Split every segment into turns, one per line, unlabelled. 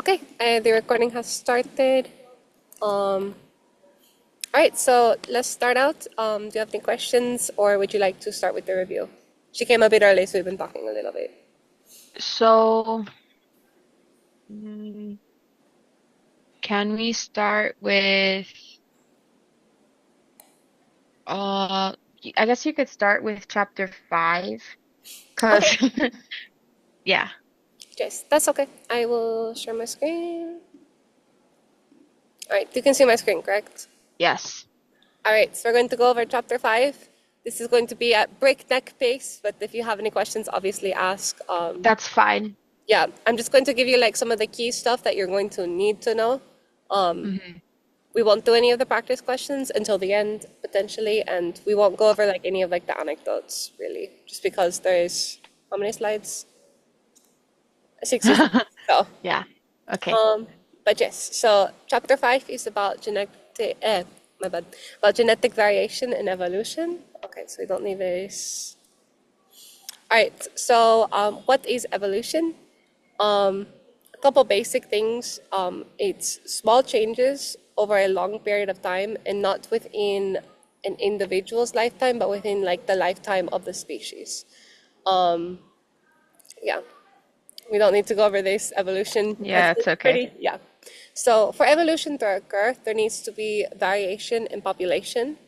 Okay, the recording has started. All right, so let's start out. Do you have any questions, or would you like to start with the review? She came a bit early, so we've been talking a little bit.
So, mm, can we start with uh I guess you could start with chapter 5
Okay,
because yeah,
yes, that's okay. I will share my screen. All right, you can see my screen, correct?
yes.
All right, so we're going to go over chapter 5. This is going to be at breakneck pace, but if you have any questions, obviously ask.
That's fine.
Yeah, I'm just going to give you like some of the key stuff that you're going to need to know.
Hmm.
We won't do any of the practice questions until the end, potentially, and we won't go over like any of like the anecdotes, really, just because there's how many slides? 60 slides. So,
Yeah. Okay.
um, but yes, so chapter 5 is about my bad, about genetic variation and evolution. Okay, so we don't need this. All right, so what is evolution? A couple basic things. It's small changes over a long period of time and not within an individual's lifetime, but within like the lifetime of the species. Um, yeah, we don't need to go over this evolution.
Yeah, it's
It's
okay.
pretty, yeah. So for evolution to occur, there needs to be variation in population.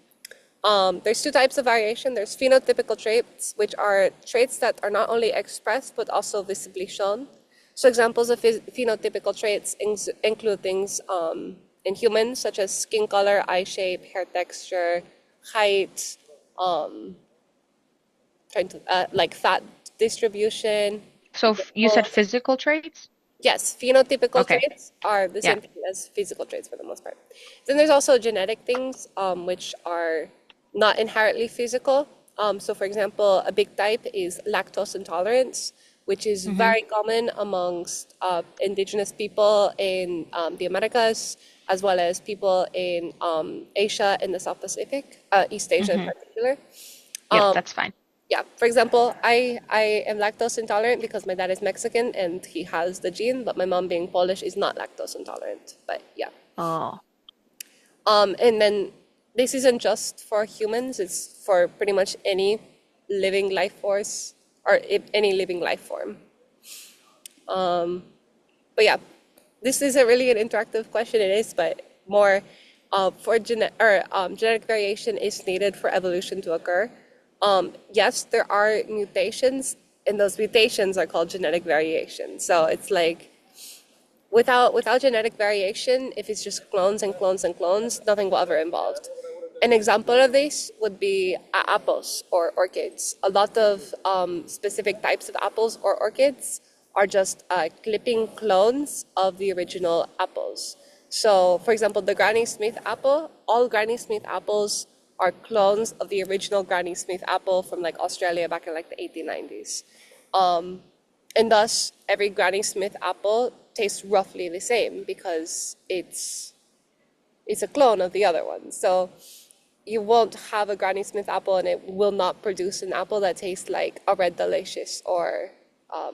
There's two types of variation. There's phenotypical traits, which are traits that are not only expressed but also visibly shown. So examples of phenotypical traits include things in humans, such as skin color, eye shape, hair texture, height, um, like fat distribution.
So you said physical traits?
Yes, phenotypical
Okay.
traits are the
Yeah.
same thing as physical traits for the most part. Then there's also genetic things, which are not inherently physical. So, for example, a big type is lactose intolerance, which is
Hmm.
very common amongst indigenous people in the Americas, as well as people in Asia and the South Pacific, East Asia in
Hmm.
particular.
Yep,
Um,
that's fine.
yeah, for example, I am lactose intolerant because my dad is Mexican and he has the gene, but my mom being Polish is not lactose intolerant. But yeah.
Oh,
And then this isn't just for humans, it's for pretty much any living life force or any living life form. But yeah, this is a really an interactive question. It is, but more for genetic variation is needed for evolution to occur. Yes, there are mutations, and those mutations are called genetic variation. So it's like without genetic variation, if it's just clones and clones and clones, nothing will ever evolve. An example of this would be apples or orchids. A lot of specific types of apples or orchids are just clipping clones of the original apples. So, for example, the Granny Smith apple, all Granny Smith apples are clones of the original Granny Smith apple from like Australia back in like the 1890s. And thus, every Granny Smith apple tastes roughly the same because it's a clone of the other one. So you won't have a Granny Smith apple and it will not produce an apple that tastes like a Red Delicious or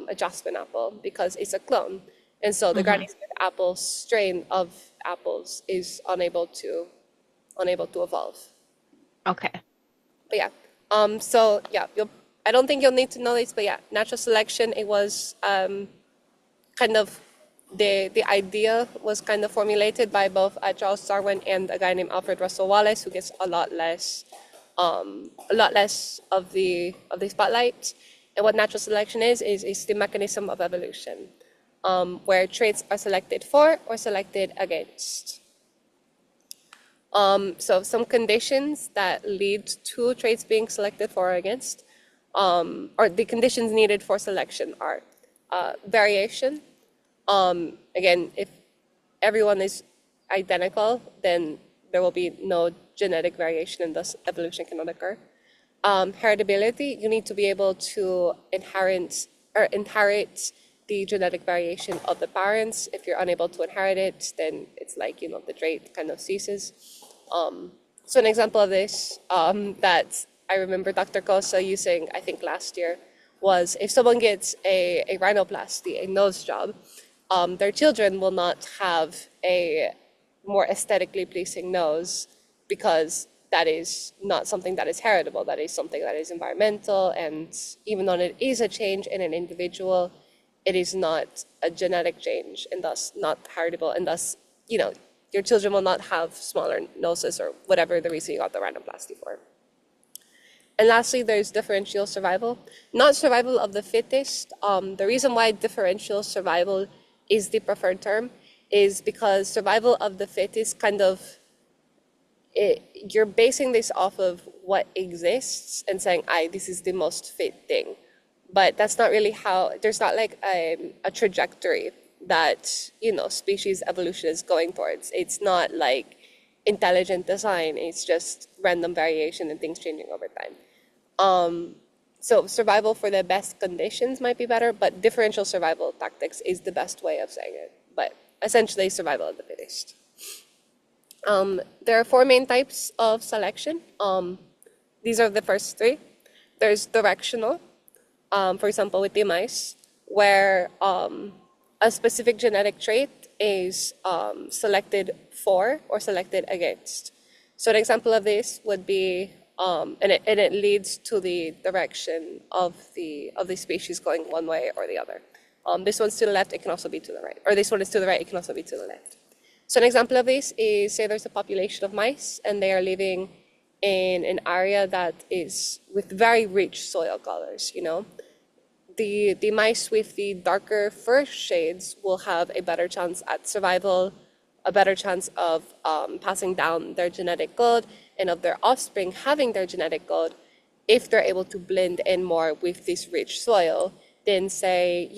a Jasmine apple because it's a clone. And so the
hmm.
Granny Smith apple strain of apples is unable to evolve.
Okay.
But yeah, so yeah, I don't think you'll need to know this, but yeah, natural selection. It was kind of the idea was kind of formulated by both Charles Darwin and a guy named Alfred Russel Wallace, who gets a lot less of the spotlight. And what natural selection is the mechanism of evolution, where traits are selected for or selected against. So some conditions that lead to traits being selected for or against, or the conditions needed for selection are variation. Again, if everyone is identical, then there will be no genetic variation and thus evolution cannot occur. Heritability, you need to be able to inherit the genetic variation of the parents. If you're unable to inherit it, then it's like, the trait kind of ceases. So an example of this that I remember Dr. Kosa using, I think last year, was if someone gets a rhinoplasty, a nose job, their children will not have a more aesthetically pleasing nose because that is not something that is heritable. That is something that is environmental. And even though it is a change in an individual, it is not a genetic change and thus not heritable. And thus, your children will not have smaller noses or whatever the reason you got the rhinoplasty for. And lastly, there's differential survival, not survival of the fittest. The reason why differential survival is the preferred term is because survival of the fittest you're basing this off of what exists and saying, this is the most fit thing. But that's not really how, there's not like a trajectory that, species evolution is going towards. It's not like intelligent design, it's just random variation and things changing over time. So survival for the best conditions might be better, but differential survival tactics is the best way of saying it. But essentially, survival of the fittest. There are four main types of selection. These are the first three. There's directional, for example, with the mice, where a specific genetic trait is selected for or selected against. So an example of this would be, and it leads to the direction of the species going one way or the other. This one's to the left, it can also be to the right. Or this one is to the right, it can also be to the left. So an example of this is, say there's a population of mice and they are living in an area that is with very rich soil colors, The mice with the darker fur shades will have a better chance at survival, a better chance of passing down their genetic code and of their offspring having their genetic code if they're able to blend in more with this rich soil than, say,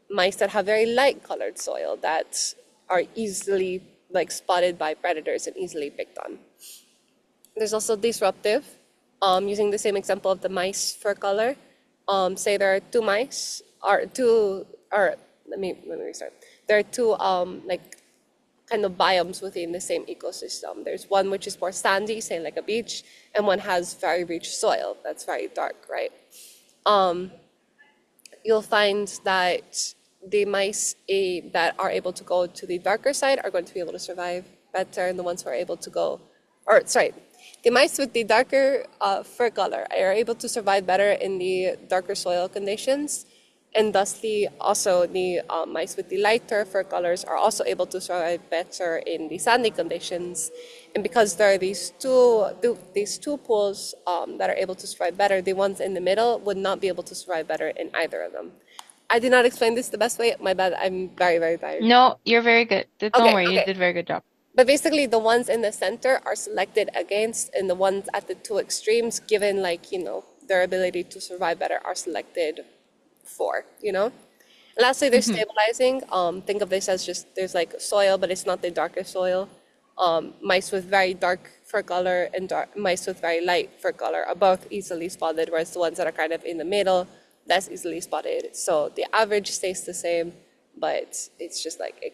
mice that have very light colored soil that are easily spotted by predators and easily picked on. There's also disruptive, using the same example of the mice fur color. Say there are two mice, let me restart. There are two kind of biomes within the same ecosystem. There's one which is more sandy, say like a beach, and one has very rich soil that's very dark, right? You'll find that the mice that are able to go to the darker side are going to be able to survive better, and the ones who are able to the mice with the darker fur color are able to survive better in the darker soil conditions, and thusly also the mice with the lighter fur colors are also able to survive better in the sandy conditions. And because there are these two pools that are able to survive better, the ones in the middle would not be able to survive better in either of them. I did not explain this the best way. My bad. I'm very, very tired.
No, you're very good. Don't worry, you
Okay.
did a very good job.
But basically, the ones in the center are selected against, and the ones at the two extremes, given their ability to survive better, are selected for. Lastly, there's stabilizing. Think of this as just there's soil, but it's not the darkest soil. Mice with very dark fur color and mice with very light fur color are both easily spotted, whereas the ones that are kind of in the middle, less easily spotted. So the average stays the same, but it's just it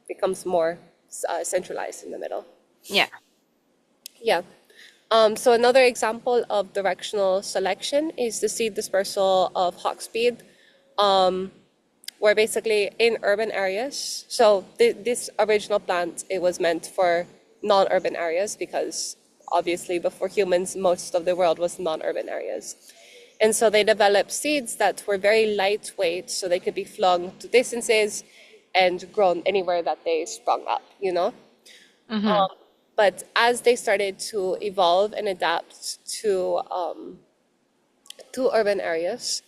becomes more centralized in the middle.
Yeah.
Yeah. So another example of directional selection is the seed dispersal of hawksbead, where basically in urban areas, so this original plant, it was meant for non-urban areas because obviously before humans, most of the world was non-urban areas. And so they developed seeds that were very lightweight, so they could be flung to distances and grown anywhere that they sprung up, But as they started to evolve and adapt to urban areas,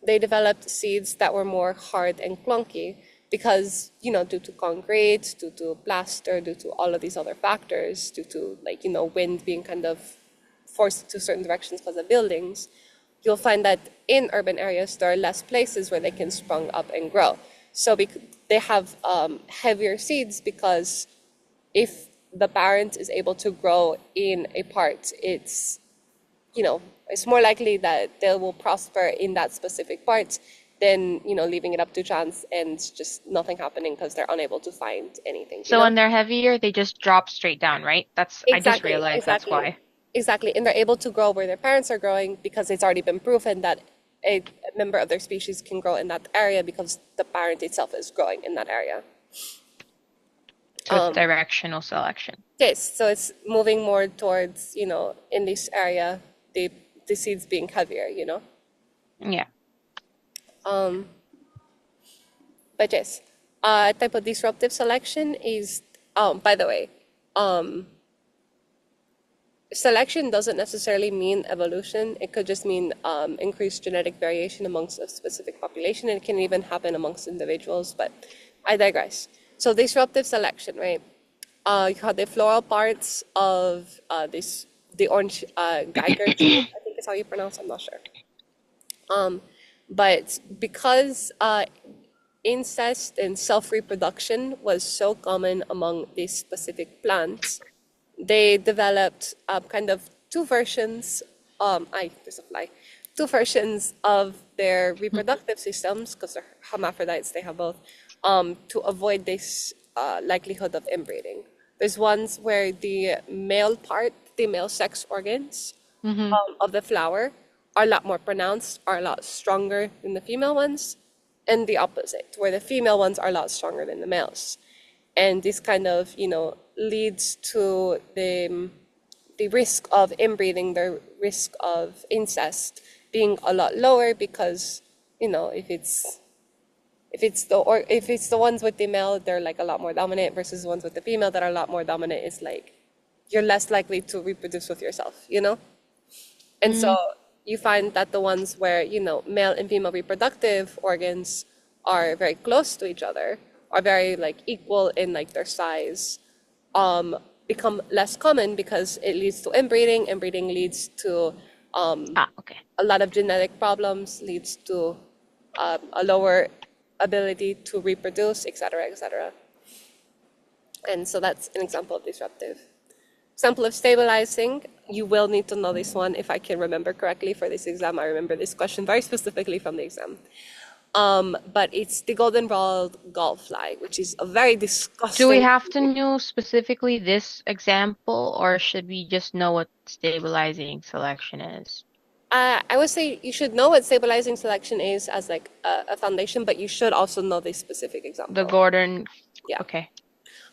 they developed seeds that were more hard and clunky because, due to concrete, due to plaster, due to all of these other factors, due to wind being kind of forced to certain directions because of buildings, you'll find that in urban areas, there are less places where they can sprung up and grow. So they have heavier seeds because if the parent is able to grow in a part, it's more likely that they will prosper in that specific part than, leaving it up to chance and just nothing happening because they're unable to find anything.
So when they're heavier, they just drop straight down, right? I just realized that's why.
Exactly. And they're able to grow where their parents are growing because it's already been proven that a member of their species can grow in that area because the parent itself is growing in that area.
So it's directional selection.
Yes, so it's moving more towards, in this area, the seeds being heavier,
Yeah.
But yes, type of disruptive selection is, by the way, selection doesn't necessarily mean evolution. It could just mean increased genetic variation amongst a specific population, and it can even happen amongst individuals, but I digress. So disruptive selection, right? You have the floral parts of the orange Geiger tree, I think is how you pronounce, I'm not sure. But because incest and self-reproduction was so common among these specific plants, they developed kind of two versions, there's a fly, two versions of their reproductive systems, because they're hermaphrodites, they have both, to avoid this likelihood of inbreeding. There's ones where the male part, the male sex organs of the flower are a lot more pronounced, are a lot stronger than the female ones, and the opposite, where the female ones are a lot stronger than the males. And this kind of, leads to the risk of inbreeding, the risk of incest being a lot lower because, if it's the ones with the male, they're like a lot more dominant versus the ones with the female that are a lot more dominant. It's like you're less likely to reproduce with yourself, And so you find that the ones where, male and female reproductive organs are very close to each other, are very like equal in like their size, become less common because it leads to inbreeding. Inbreeding leads to
Okay.
a lot of genetic problems, leads to a lower ability to reproduce, et cetera, et cetera. And so that's an example of disruptive. Example of stabilizing, you will need to know this one if I can remember correctly for this exam. I remember this question very specifically from the exam. But it's the golden-rod gallfly, which is a very disgusting.
Do we have to know specifically this example, or should we just know what stabilizing selection is?
I would say you should know what stabilizing selection is as like a foundation, but you should also know this specific example.
The Gordon.
Yeah.
Okay.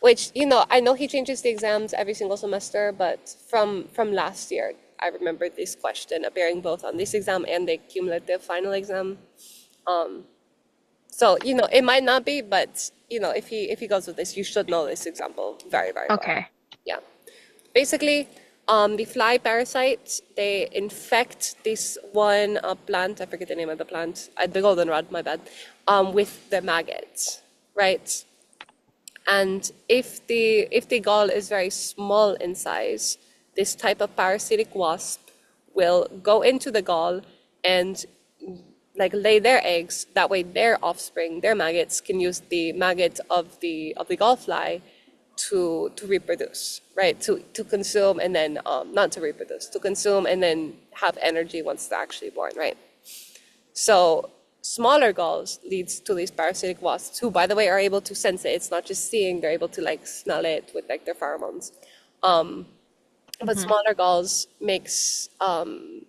Which, I know he changes the exams every single semester, but from last year, I remember this question appearing both on this exam and the cumulative final exam. So, it might not be, but, if he goes with this, you should know this example very, very well.
Okay.
Yeah. Basically, the fly parasites, they infect this one plant, I forget the name of the plant, the goldenrod, my bad, with the maggots, right? And if the gall is very small in size, this type of parasitic wasp will go into the gall and like lay their eggs. That way their offspring, their maggots, can use the maggot of the gallfly to reproduce, right? To consume and then not to reproduce, to consume and then have energy once they're actually born, right? So smaller galls leads to these parasitic wasps who, by the way, are able to sense it. It's not just seeing, they're able to like smell it with like their pheromones. But smaller galls makes the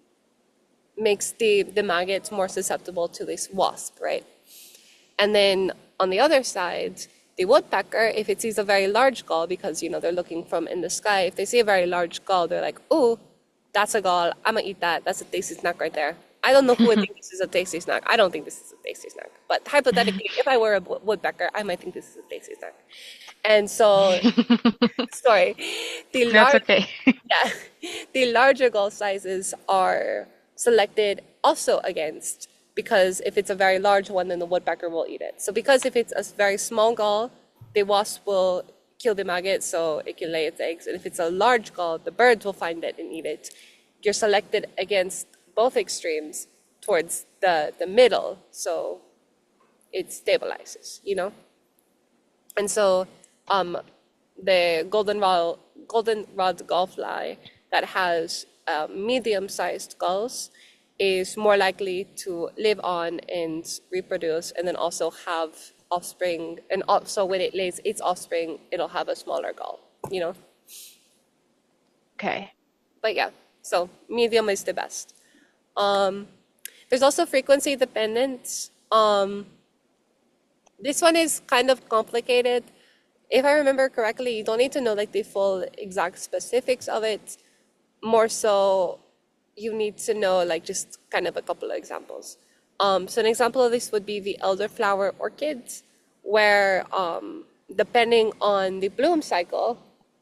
maggots more susceptible to this wasp, right? And then on the other side, the woodpecker, if it sees a very large gall, because they're looking from in the sky, if they see a very large gall, they're like, "Ooh, that's a gall. I'm gonna eat that. That's a tasty snack right there." I don't know who would think this is a tasty snack. I don't think this is a tasty snack. But hypothetically, if I were a woodpecker, I might think this is a tasty snack. And so, sorry,
That's okay.
yeah, the larger gall sizes are selected also against, because if it's a very large one, then the woodpecker will eat it. So because if it's a very small gall, the wasp will kill the maggot so it can lay its eggs. And if it's a large gall, the birds will find it and eat it. You're selected against both extremes towards the middle, so it stabilizes, And so the goldenrod gallfly that has medium-sized gulls is more likely to live on and reproduce, and then also have offspring. And also when it lays its offspring, it'll have a smaller gull,
Okay.
But yeah, so medium is the best. There's also frequency dependence. This one is kind of complicated. If I remember correctly, you don't need to know like the full exact specifics of it. More so, you need to know like just kind of a couple of examples. So an example of this would be the elderflower orchids, where depending on the bloom cycle,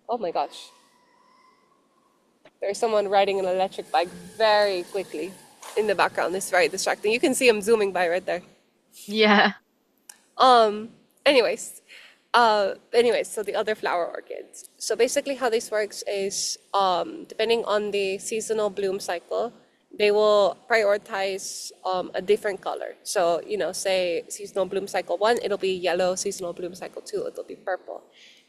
oh my gosh, there's someone riding an electric bike very quickly in the background. It's very distracting. You can see him zooming by right there.
Yeah.
Um, anyways, so the other flower orchids. So basically how this works is, depending on the seasonal bloom cycle, they will prioritize a different color. So, say seasonal bloom cycle 1, it'll be yellow, seasonal bloom cycle 2, it'll be purple.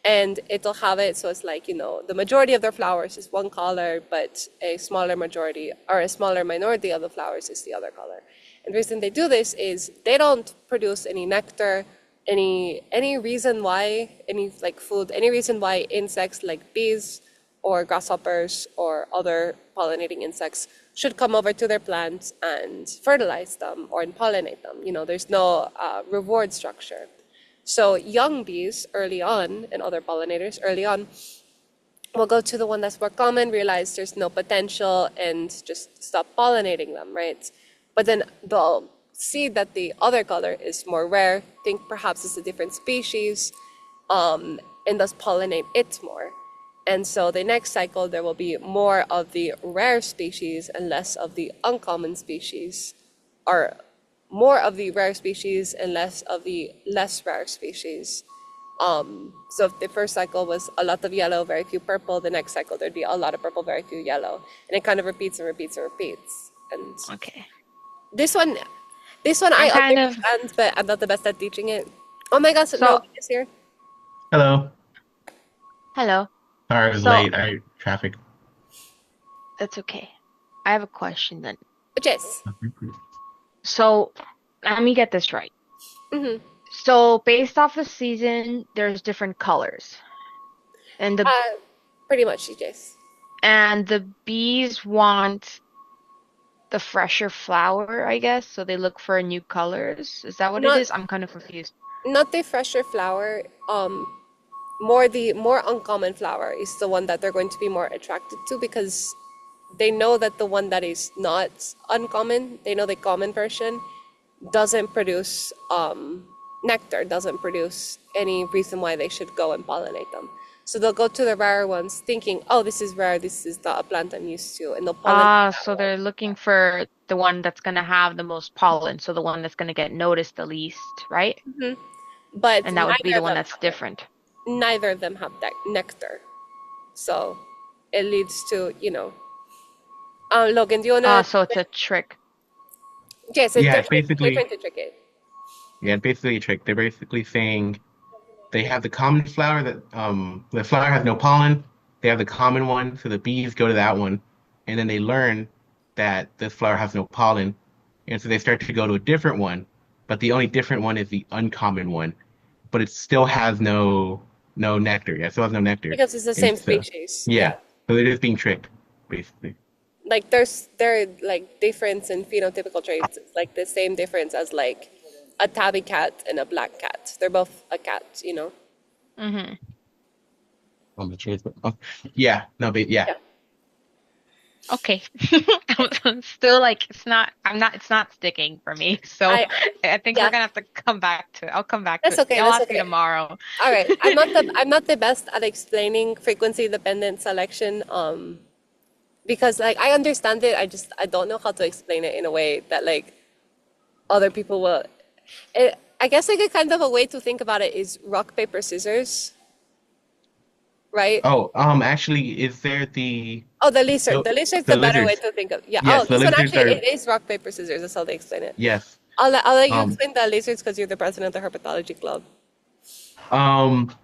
And it'll have it so it's like, the majority of their flowers is one color, but a smaller majority or a smaller minority of the flowers is the other color. And the reason they do this is they don't produce any nectar, any reason why, any like food, any reason why insects like bees or grasshoppers or other pollinating insects should come over to their plants and fertilize them or pollinate them. There's no reward structure. So young bees early on and other pollinators early on will go to the one that's more common, realize there's no potential, and just stop pollinating them, right? But then they'll see that the other color is more rare, think perhaps it's a different species, and thus pollinate it more. And so the next cycle, there will be more of the rare species and less of the uncommon species, or more of the rare species and less of the less rare species. So if the first cycle was a lot of yellow, very few purple, the next cycle there'd be a lot of purple, very few yellow. And it kind of repeats and repeats and repeats. And
Okay.
this one, I
I'm kind of
understand, but I'm not the best at teaching it. Oh my gosh, no,
so
it's here.
Hello.
hello.
Sorry, I was
So
late. Traffic.
that's okay. I have a question then.
Jess.
So let me get this right.
Mm-hmm.
So based off the season, there's different colors. And the
Pretty much, Jess.
and the bees want the fresher flower, I guess, so they look for new colors. Is that what it
Not
is? I'm kind of confused.
not the fresher flower. The more uncommon flower is the one that they're going to be more attracted to because they know that the one that is not uncommon, they know the common version doesn't produce nectar, doesn't produce any reason why they should go and pollinate them. So they'll go to the rarer ones thinking, oh, this is rare, this is the plant I'm used to, and they'll pollinate that
So
one.
they're looking for the one that's gonna have the most pollen, so the one that's gonna get noticed the least, right?
But
And that would be the one that's different.
neither of them have nectar. So it leads to, Logan, do you wanna?
So it's a trick.
Yes,
Yeah,
they're trying to trick it.
it's basically a trick. They're basically saying they have the common flower that the flower has no pollen. They have the common one, so the bees go to that one, and then they learn that this flower has no pollen, and so they start to go to a different one, but the only different one is the uncommon one, but it still has no nectar. Yeah, it still has no nectar.
Because it's the
And
same
so
species. Yeah.
yeah, so they're just being tricked, basically.
Like there like difference in phenotypical traits. It's like the same difference as like a tabby cat and a black cat. They're both a cat.
Mm-hmm.
On the chase, but yeah, no, but yeah.
Yeah.
Okay. I'm still like it's not sticking for me. So
I
I think we're
yeah,
gonna have to come back to it. I'll come back to
that's
it.
okay.
I'll
That's
ask you
okay.
tomorrow.
All right. I'm not the best at explaining frequency dependent selection. Because like I understand it, I don't know how to explain it in a way that like other people will. I guess like a kind of a way to think about it is rock paper scissors, right?
Oh, actually, is there
Oh, the lizard.
the
The lizard's
the
the better way
lizards?
to think of. Yeah. Oh,
Yes, the
this one
lizards
actually
are
it is rock paper scissors. That's how they explain it.
yes.
I'll let you
Um,
explain the lizards because you're the president of the herpetology club.
um,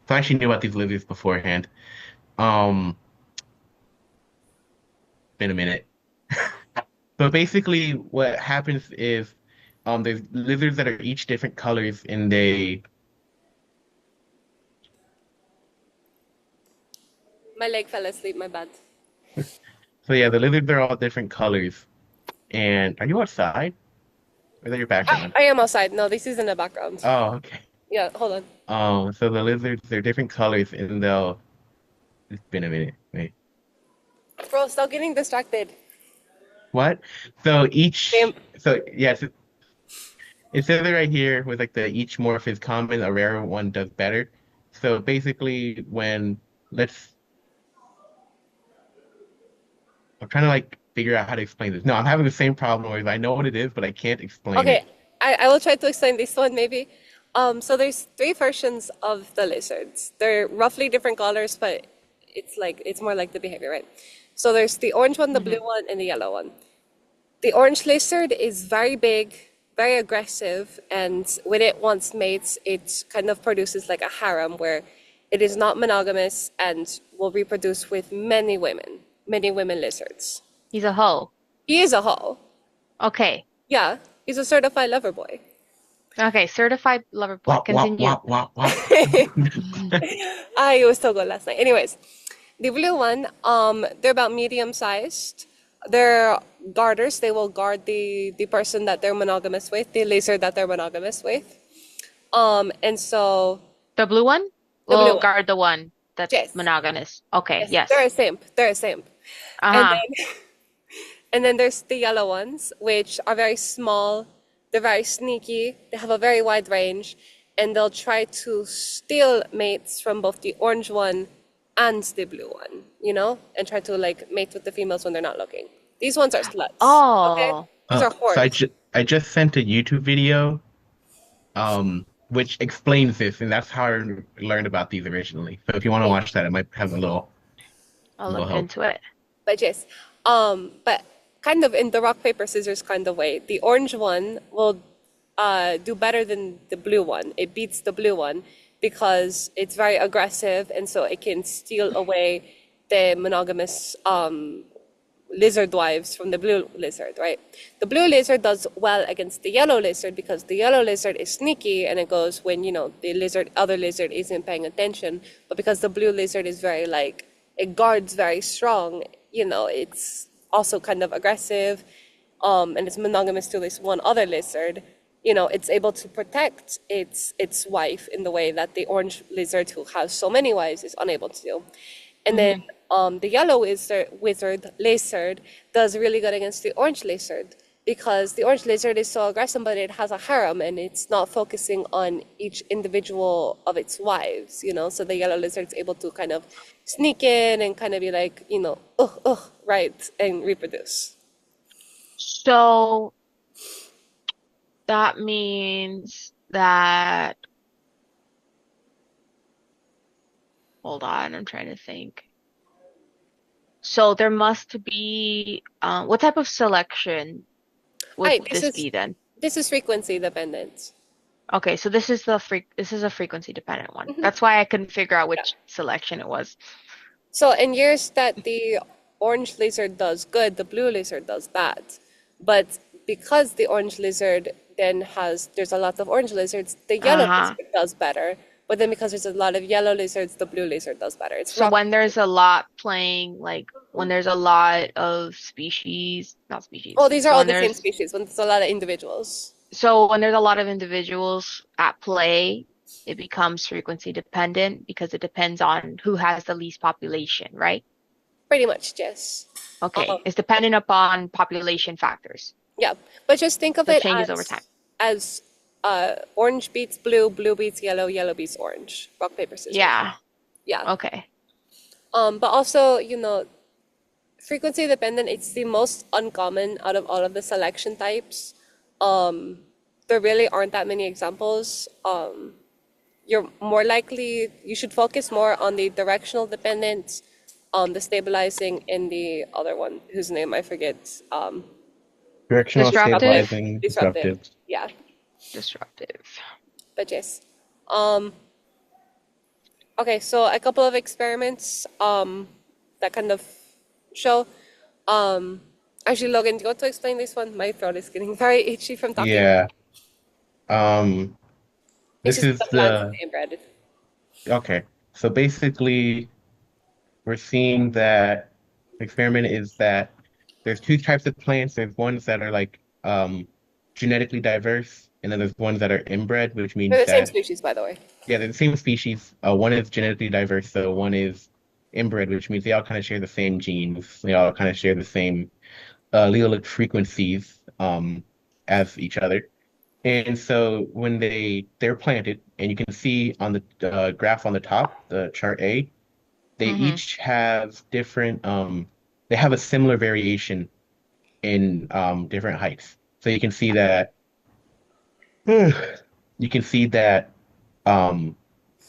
so I actually knew about these lizards beforehand. Um, been a minute. So basically, what happens is, there's lizards that are each different colors, and
My leg fell asleep. My bad.
so yeah, the lizards are all different colors, And are you outside? Or is that your background?
I am outside. No, this is in the background.
Oh, okay.
Yeah, hold on.
So the lizards, they're different colors and they'll, it's been a minute. Wait.
Bro, stop getting distracted.
What? So
Damn.
so yes, it says it right here with like the each morph is common, a rare one does better. So basically let's, I'm trying to like figure out how to explain this. No, I'm having the same problem where I know what it is, but I can't explain
Okay,
it.
I will try to explain this one maybe. So there's three versions of the lizards. They're roughly different colors, but it's more like the behavior, right? So there's the orange one, the blue
Hmm.
one, and the yellow one. The orange lizard is very big, very aggressive, and when it wants mates, it kind of produces like a harem where it is not monogamous and will reproduce with many women lizards.
He's a hoe.
He is a hoe.
Okay.
Yeah, he's a certified lover boy.
Okay, certified lover boy.
Wop, wop,
Continue.
wop, wop, wop.
I was so good last night. Anyways, the blue one, they're about medium sized. They're guarders. They will guard the person that they're monogamous with, the lizard that they're monogamous with. And so
The blue one
the blue
will
one,
guard the one that's
yes,
monogamous. Okay,
yes, they're
yes.
a simp. They're a simp. And
Uh-huh.
then and then there's the yellow ones, which are very small. They're very sneaky. They have a very wide range, and they'll try to steal mates from both the orange one and the blue one, and try to like mate with the females when they're not looking. These ones are sluts, okay?
Oh,
These are
So
whores.
I just sent a YouTube video which explains this, and that's how I learned about these originally. So if you want to watch that, it might have
I'll
a little
look
help.
into it.
But yes, but kind of in the rock, paper, scissors kind of way, the orange one will do better than the blue one. It beats the blue one because it's very aggressive, and so it can steal away the monogamous lizard wives from the blue lizard, right? The blue lizard does well against the yellow lizard because the yellow lizard is sneaky and it goes when, the other lizard isn't paying attention. But because the blue lizard is very like, it guards very strong, it's also kind of aggressive, and it's monogamous to this one other lizard. It's able to protect its wife in the way that the orange lizard, who has so many wives, is unable to do. And then
Hmm.
the yellow lizard does really good against the orange lizard because the orange lizard is so aggressive, but it has a harem and it's not focusing on each individual of its wives. So the yellow lizard is able to kind of sneak in and kind of be like, right, and reproduce.
So that means that, hold on, I'm trying to think. So there must be, what type of selection would
Hi, this
this
is
be then?
this is frequency dependent.
Okay, so this is a frequency dependent one. That's why I couldn't figure out which selection it was.
So in years that the orange lizard does good, the blue lizard does bad. But because the orange lizard there's a lot of orange lizards, the yellow
Uh-huh.
lizard does better. But then because there's a lot of yellow lizards, the blue lizard does better. It's
So
rock.
when there's a lot playing, like when there's a lot of species, not species.
Oh, these are
So
all
when
the same
there's
species, when there's a lot of individuals.
when there's a lot of individuals at play, it becomes frequency dependent because it depends on who has the least population, right?
Pretty much, yes.
Okay,
Um,
it's dependent upon population factors.
yeah. But just think of
So it
it
changes over time.
as orange beats blue, blue beats yellow, yellow beats orange. Rock, paper, scissors.
Yeah.
Yeah.
Okay.
But also, frequency dependent, it's the most uncommon out of all of the selection types. Um, there really aren't that many examples. You should focus more on the directional dependent, the stabilizing, and the other one whose name I forget.
Directional
Disruptive.
stabilizing,
Disruptive.
disruptive.
Yeah,
Disruptive.
but yes. Okay, so a couple of experiments that kind of show. Actually, Logan, do you want to explain this one? My throat is getting very itchy from talking.
Yeah. Um,
It's
this
just
is
the plants
the
being bred.
okay. So basically, we're seeing that the experiment is that there's two types of plants. There's ones that are like genetically diverse, and then there's ones that are inbred, which
They're
means
the same
that
species, by the way.
yeah, they're the same species. One is genetically diverse, so one is inbred, which means they all kind of share the same genes. They all kind of share the same allelic frequencies as each other. And so when they're planted, and you can see on the graph on the top, the chart A, they
Mm-hmm.
each have different they have a similar variation in different heights. So you can see that you can see that um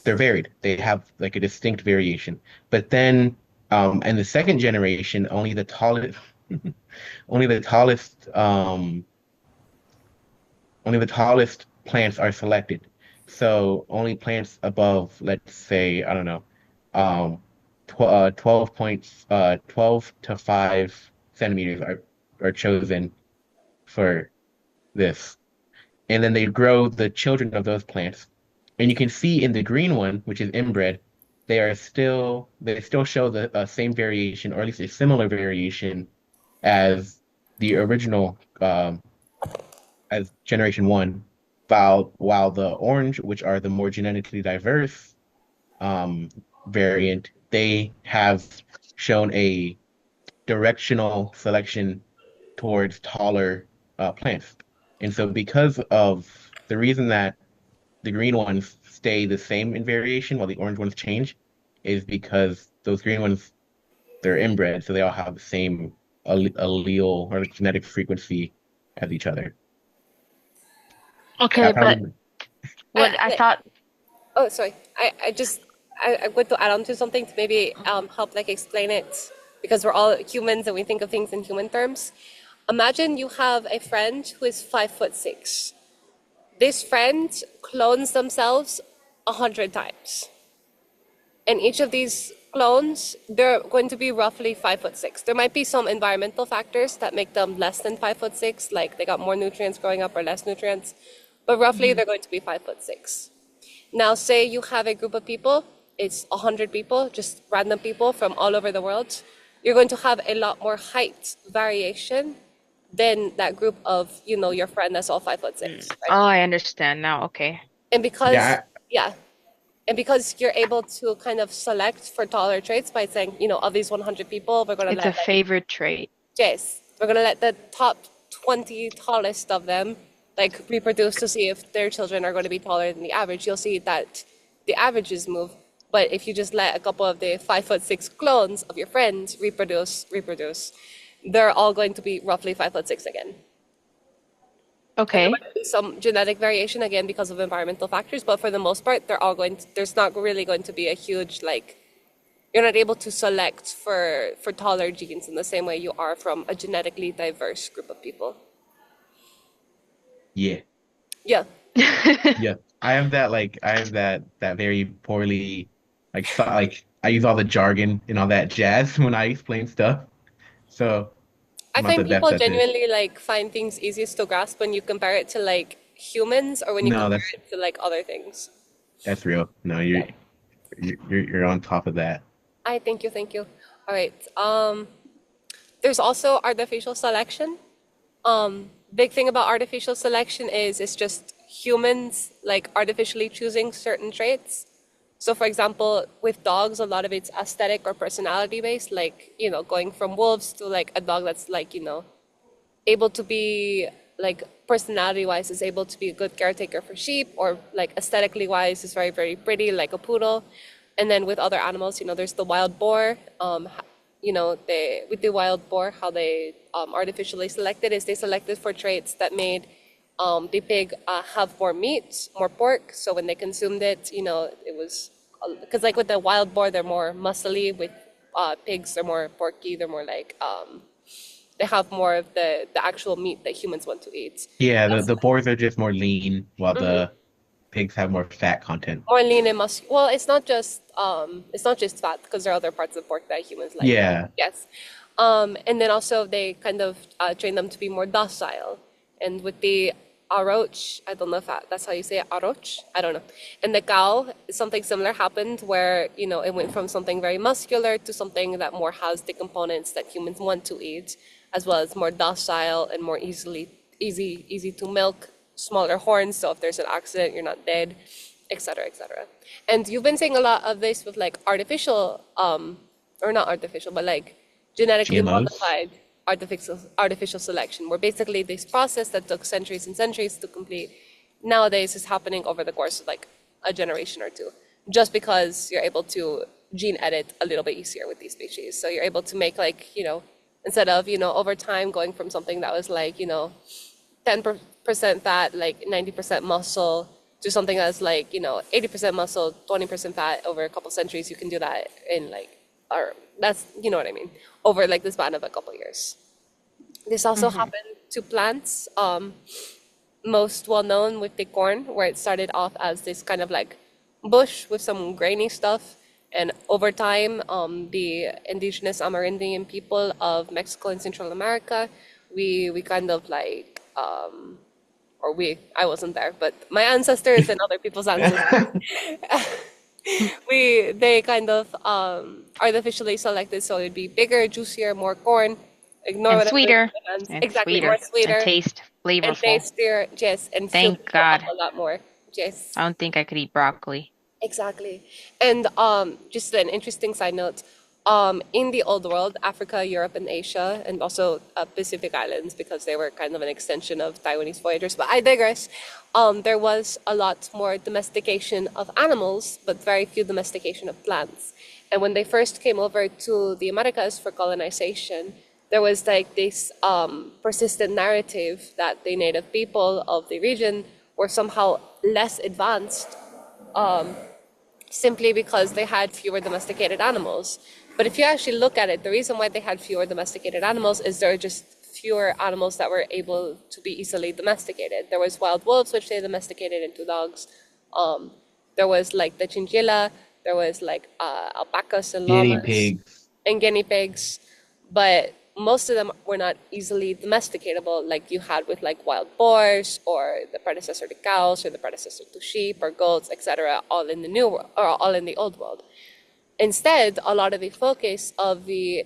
they're varied. They have like a distinct variation. But then in the second generation, only the tallest only the tallest plants are selected. So only plants above, let's say, I don't know, um, 12 to 5 centimeters are chosen for this. And then they grow the children of those plants. And you can see in the green one, which is inbred, they still show the same variation, or at least a similar variation as the original as generation one, while the orange, which are the more genetically diverse um, variant, they have shown a directional selection towards taller plants. And so, because of the reason that the green ones stay the same in variation while the orange ones change, is because those green ones, they're inbred, so they all have the same allele or genetic frequency as each other.
Okay,
That
but
probably
what I thought,
Oh, sorry. I'm going to add on to something to maybe help like explain it because we're all humans and we think of things in human terms. Imagine you have a friend who is 5'6". This friend clones themselves 100 times. And each of these clones, they're going to be roughly 5'6". There might be some environmental factors that make them less than 5'6", like they got more nutrients growing up or less nutrients, but roughly
Mhm.
they're going to be 5'6". Now, say you have a group of people, it's 100 people, just random people from all over the world. You're going to have a lot more height variation than that group of, your friend that's all 5'6",
Oh,
right?
I understand now. Okay.
And because,
yeah,
yeah, and because you're able to kind of select for taller traits by saying, of these 100 people, we're going to
It's a
let like
favorite trait.
Yes, we're gonna let the top 20 tallest of them like reproduce to see if their children are going to be taller than the average. You'll see that the averages move, but if you just let a couple of the 5'6" clones of your friends reproduce, they're all going to be roughly 5'6" again. And there
Okay.
might be some genetic variation again because of environmental factors, but for the most part, there's not really going to be a huge like you're not able to select for taller genes in the same way you are from a genetically diverse group of people.
yeah,
Yeah.
yeah. I have that very poorly like I use all the jargon and all that jazz when I explain stuff. So
I
I'm not
find
the best
people
at this.
genuinely like find things easiest to grasp when you compare it to like humans or when you
No,
compare it to like other things.
that's real. No,
Yeah.
you're on top of that.
I thank you, thank you. All right. There's also artificial selection. Big thing about artificial selection is it's just humans like artificially choosing certain traits. So, for example, with dogs, a lot of it's aesthetic or personality based, like, going from wolves to like a dog that's like, able to be like personality wise is able to be a good caretaker for sheep or like aesthetically wise is very, very pretty, like a poodle. And then with other animals, there's the wild boar. With the wild boar, how they artificially selected is they selected for traits that made the pig have more meat, more pork. So when they consumed it, it was because like with the wild boar, they're more muscly. With pigs, they're more porky. They're more like they have more of the actual meat that humans want to eat.
Yeah,
That's
the boars are just more lean, while
mhm,
the pigs have more fat content.
more lean and well, it's not just fat because there are other parts of pork that humans like.
Yeah,
Yes. And then also they kind of train them to be more docile. And with the Aroch, I don't know if that's how you say it, Aroch, I don't know. And the cow, something similar happened where, it went from something very muscular to something that more has the components that humans want to eat. as well as more docile and more easy to milk, smaller horns, so if there's an accident, you're not dead, et cetera, et cetera. And you've been seeing a lot of this with like artificial, or not artificial, but like genetically
GMOs.
modified artificial selection, where basically this process that took centuries and centuries to complete nowadays is happening over the course of like a generation or two, just because you're able to gene edit a little bit easier with these species. So you're able to make like, instead of, over time going from something that was like, 10% fat, like 90% muscle, to something that's like, 80% muscle, 20% fat over a couple centuries, you can do that in like, or that's, you know what I mean, over like the span of a couple years. This also
Mm-hmm.
happened to plants. Most well known with the corn, where it started off as this kind of like bush with some grainy stuff. And over time, the indigenous Amerindian people of Mexico and Central America, we kind of like, I wasn't there, but my ancestors and other people's ancestors, they kind of artificially selected so it'd be bigger, juicier, more corn. Ignore
And
whatever is in
sweeter.
my hands.
And
Exactly, more
sweeter. And
sweeter
taste
and
flavorful.
tastier, yes, and fill
Thank
people up
God.
a lot more. Yes,
I don't think I could eat broccoli.
exactly. And just an interesting side note, in the old world, Africa, Europe, and Asia, and also Pacific Islands, because they were kind of an extension of Taiwanese voyagers, but I digress. There was a lot more domestication of animals, but very few domestication of plants. And when they first came over to the Americas for colonization, there was like this persistent narrative that the native people of the region were somehow less advanced simply because they had fewer domesticated animals. But if you actually look at it, the reason why they had fewer domesticated animals is there are just fewer animals that were able to be easily domesticated. There was wild wolves, which they domesticated into dogs. Um, there was like the chinchilla. There was like alpacas and
Guinea
llamas
pigs.
and guinea pigs, but most of them were not easily domesticatable like you had with like wild boars or the predecessor to cows or the predecessor to sheep or goats, etc., all in the new world or all in the old world. Instead, a lot of the focus of the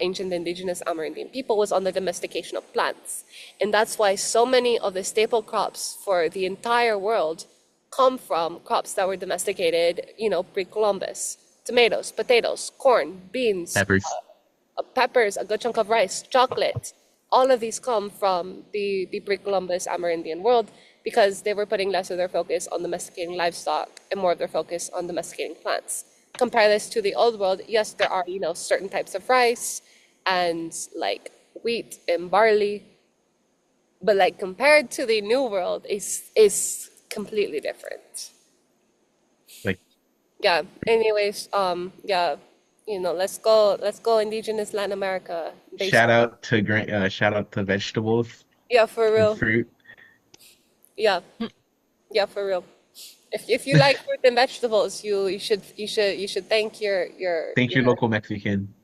ancient indigenous Amerindian people was on the domestication of plants. And that's why so many of the staple crops for the entire world come from crops that were domesticated, pre-Columbus. Tomatoes, potatoes, corn, beans,
Peppers.
peppers, a good chunk of rice, chocolate. All of these come from the pre-Columbus Amerindian world because they were putting less of their focus on domesticating livestock and more of their focus on domesticating plants. Compare this to the old world. Yes, there are, certain types of rice and like wheat and barley, but like compared to the new world is completely different.
Like
Yeah. Anyways, yeah, let's go indigenous Latin America based.
shout out to vegetables
Yeah, for
and
real.
fruit.
Yeah, yeah, for real. If you like fruit and vegetables, you should thank your
Thank your local Mexican.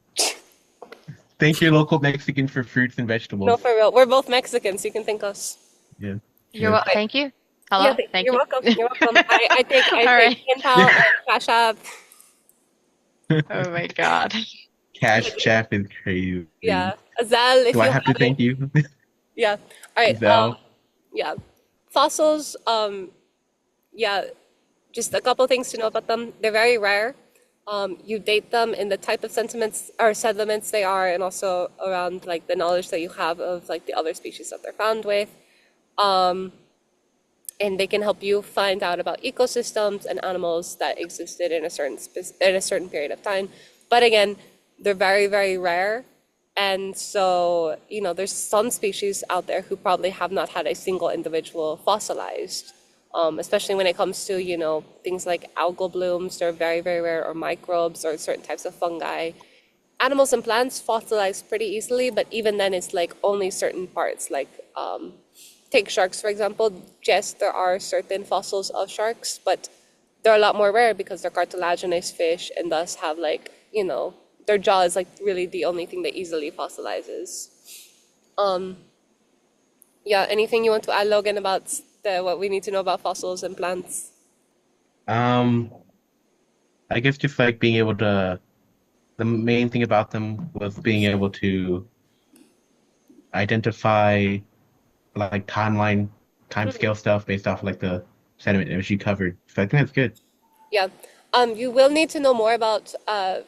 Thank your local Mexican for fruits and
no,
vegetables.
for real. We're both Mexicans. You can thank us.
Yeah.
You're
Yeah.
wel-
But
Thank you.
yeah,
Hello. Thank
you're
you.
welcome. You're welcome. I
All
take
right.
PayPal and Cash App.
Oh my God.
Cash Chaff is crazy.
Yeah, Azal, if
Do I
you
have to
have it.
thank you?
Yeah. All right.
Zell.
Yeah. Fossils. Yeah. Just a couple things to know about them. They're very rare. You date them in the type of sentiments or sediments they are, and also around like the knowledge that you have of like the other species that they're found with. And they can help you find out about ecosystems and animals that existed in a certain period of time. But again, they're very, very rare. And so, there's some species out there who probably have not had a single individual fossilized, especially when it comes to, things like algal blooms. They're very, very rare, or microbes, or certain types of fungi. Animals and plants fossilize pretty easily, but even then, it's like only certain parts. Like, take sharks, for example. Yes, there are certain fossils of sharks, but they're a lot more rare because they're cartilaginous fish and thus have like, their jaw is like really the only thing that easily fossilizes. Um, yeah, anything you want to add, Logan, about what we need to know about fossils and plants?
Um, I guess just like being able to, the main thing about them was being able to identify like timeline,
Mhm.
timescale stuff based off like the sediment that you covered. So I think that's good.
Yeah. You will need to know more about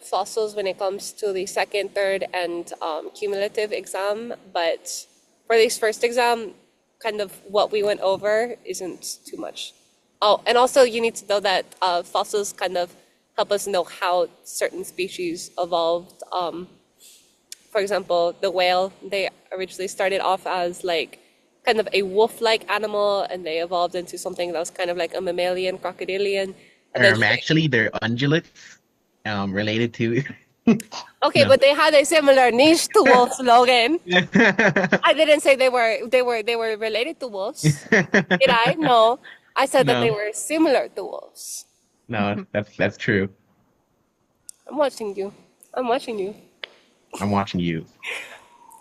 fossils when it comes to the second, third, and cumulative exam, but for this first exam, kind of what we went over isn't too much. Oh, and also you need to know that fossils kind of help us know how certain species evolved. For example, the whale, they originally started off as like kind of a wolf-like animal, and they evolved into something that was kind of like a mammalian, crocodilian, and then
Actually, they're ungulates, related to
okay,
no.
but they had a similar niche to wolves, Logan. I didn't say they were related to wolves. Did I? No. I said that they
No,
were similar to wolves.
no, that's true.
I'm watching you. I'm watching you.
I'm watching you.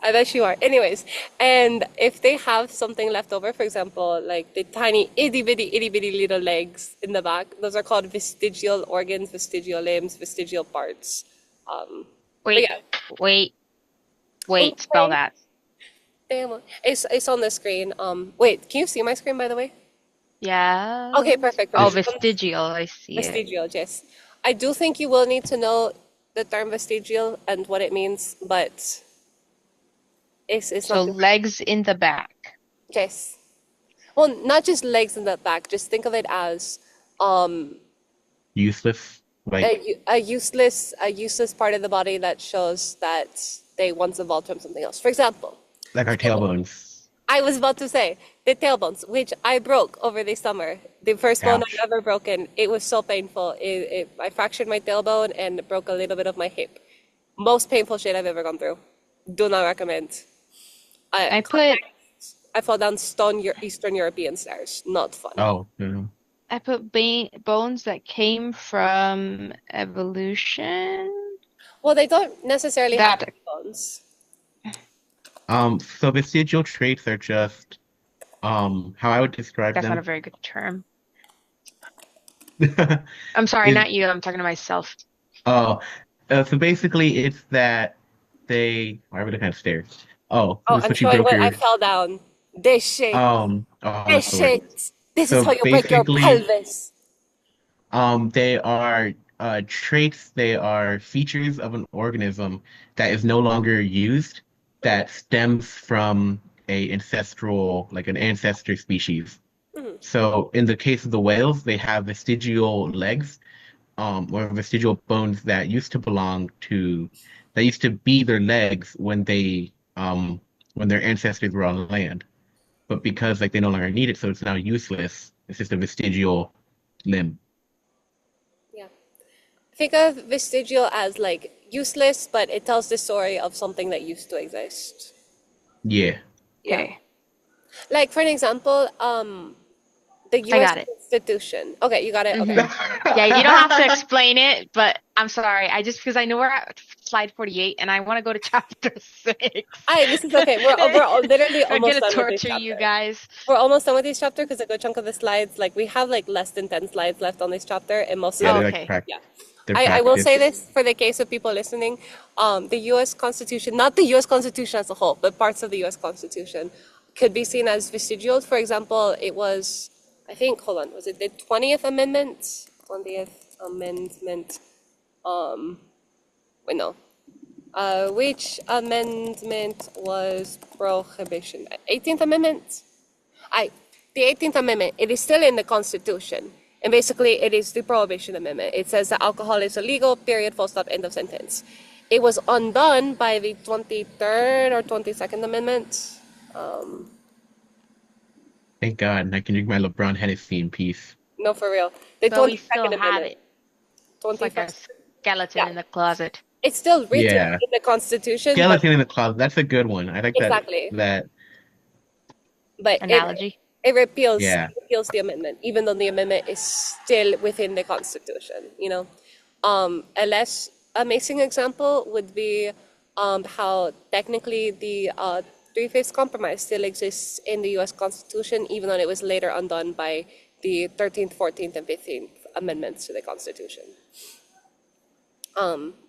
I bet you are. Anyways, and if they have something left over, for example, like the tiny itty bitty little legs in the back, those are called vestigial organs, vestigial limbs, vestigial parts. Um, but
Wait,
yeah.
wait, wait, spell
Okay.
that.
Damn. It's on the screen. Wait, can you see my screen by the way? Okay,
Yeah.
perfect,
Oh,
perfect.
Vis-
vestigial, I see it.
Vestigial, yes. I do think you will need to know the term vestigial and what it means, but it's
So
not too
legs in the back.
yes. Well, not just legs in the back. Just think of it as um
Useless, like
a useless part of the body that shows that they once evolved from something else. For example,
our
tailbone.
tailbones.
I was about to say the tailbones, which I broke over the summer. The first bone I've
Ouch.
ever broken. It was so painful. I fractured my tailbone and broke a little bit of my hip. Most painful shit I've ever gone through. Do not recommend.
I put
Context, I fell down stone Eastern European stairs. Not fun.
Oh, no.
I put bones that came from evolution.
Well, they don't necessarily have to
That
be bones.
So vestigial traits are just how I would describe
that's not a
them
very good term. I'm sorry,
is
not you. I'm talking to myself.
oh so basically it's that they why are we looking at stairs? Oh,
Oh,
this is
I'm
what you
showing
broke
what I
your
fell down. This shit.
oh
This
what's the word?
shit. This is
So
how you break your
basically
pelvis.
they are traits, they are features of an organism that is no longer used that stems from a ancestral like an ancestor species.
Mhm.
So in the case of the whales, they have vestigial legs, or vestigial bones that used to be their legs when their ancestors were on land. But because like they no longer need it, so it's now useless. It's just a vestigial limb.
Yeah. Think of vestigial as like useless, but it tells the story of something that used to exist.
Yeah.
Yeah.
Okay,
Like for an example, the
I
U.S.
got it.
Constitution. Okay, you got it. Okay.
hmm Yeah, you don't have to explain it, but I'm sorry. I just because I know we're at slide 48 and I want to go to chapter 6.
This is okay. We're literally
I'm
almost
gonna
done with this
torture you
chapter.
guys.
We're almost done with this chapter because a good chunk of the slides, like we have like less than 10 slides left on this chapter, and most of
Yeah,
them,
Oh,
they're like
okay.
yeah.
they're
I will say
practice.
this for the case of people listening. The U.S. Constitution, not the U.S. Constitution as a whole, but parts of the U.S. Constitution could be seen as vestigial. For example, it was, I think, hold on, was it the 20th Amendment? 20th Amendment. Wait, no. Which amendment was prohibition? 18th Amendment? I, the 18th Amendment, it is still in the Constitution. And basically, it is the Prohibition Amendment. It says that alcohol is illegal, period, full stop, end of sentence. It was undone by the 23rd or 22nd Amendment.
Thank God, and I can drink my LeBron Hennessy in peace.
No, for real. The
But we still
22nd
have
Amendment.
it. It's like a
21st.
skeleton
Yeah.
in the closet.
It's still written
Yeah.
in the Constitution, but
Skeleton in the closet. That's a good one. I like
exactly.
that
But
Analogy.
yeah.
it repeals the amendment, even though the amendment is still within the Constitution. A less amazing example would be how technically the Three-Fifths Compromise still exists in the U.S. Constitution, even though it was later undone by the 13th, 14th, and 15th Amendments to the Constitution.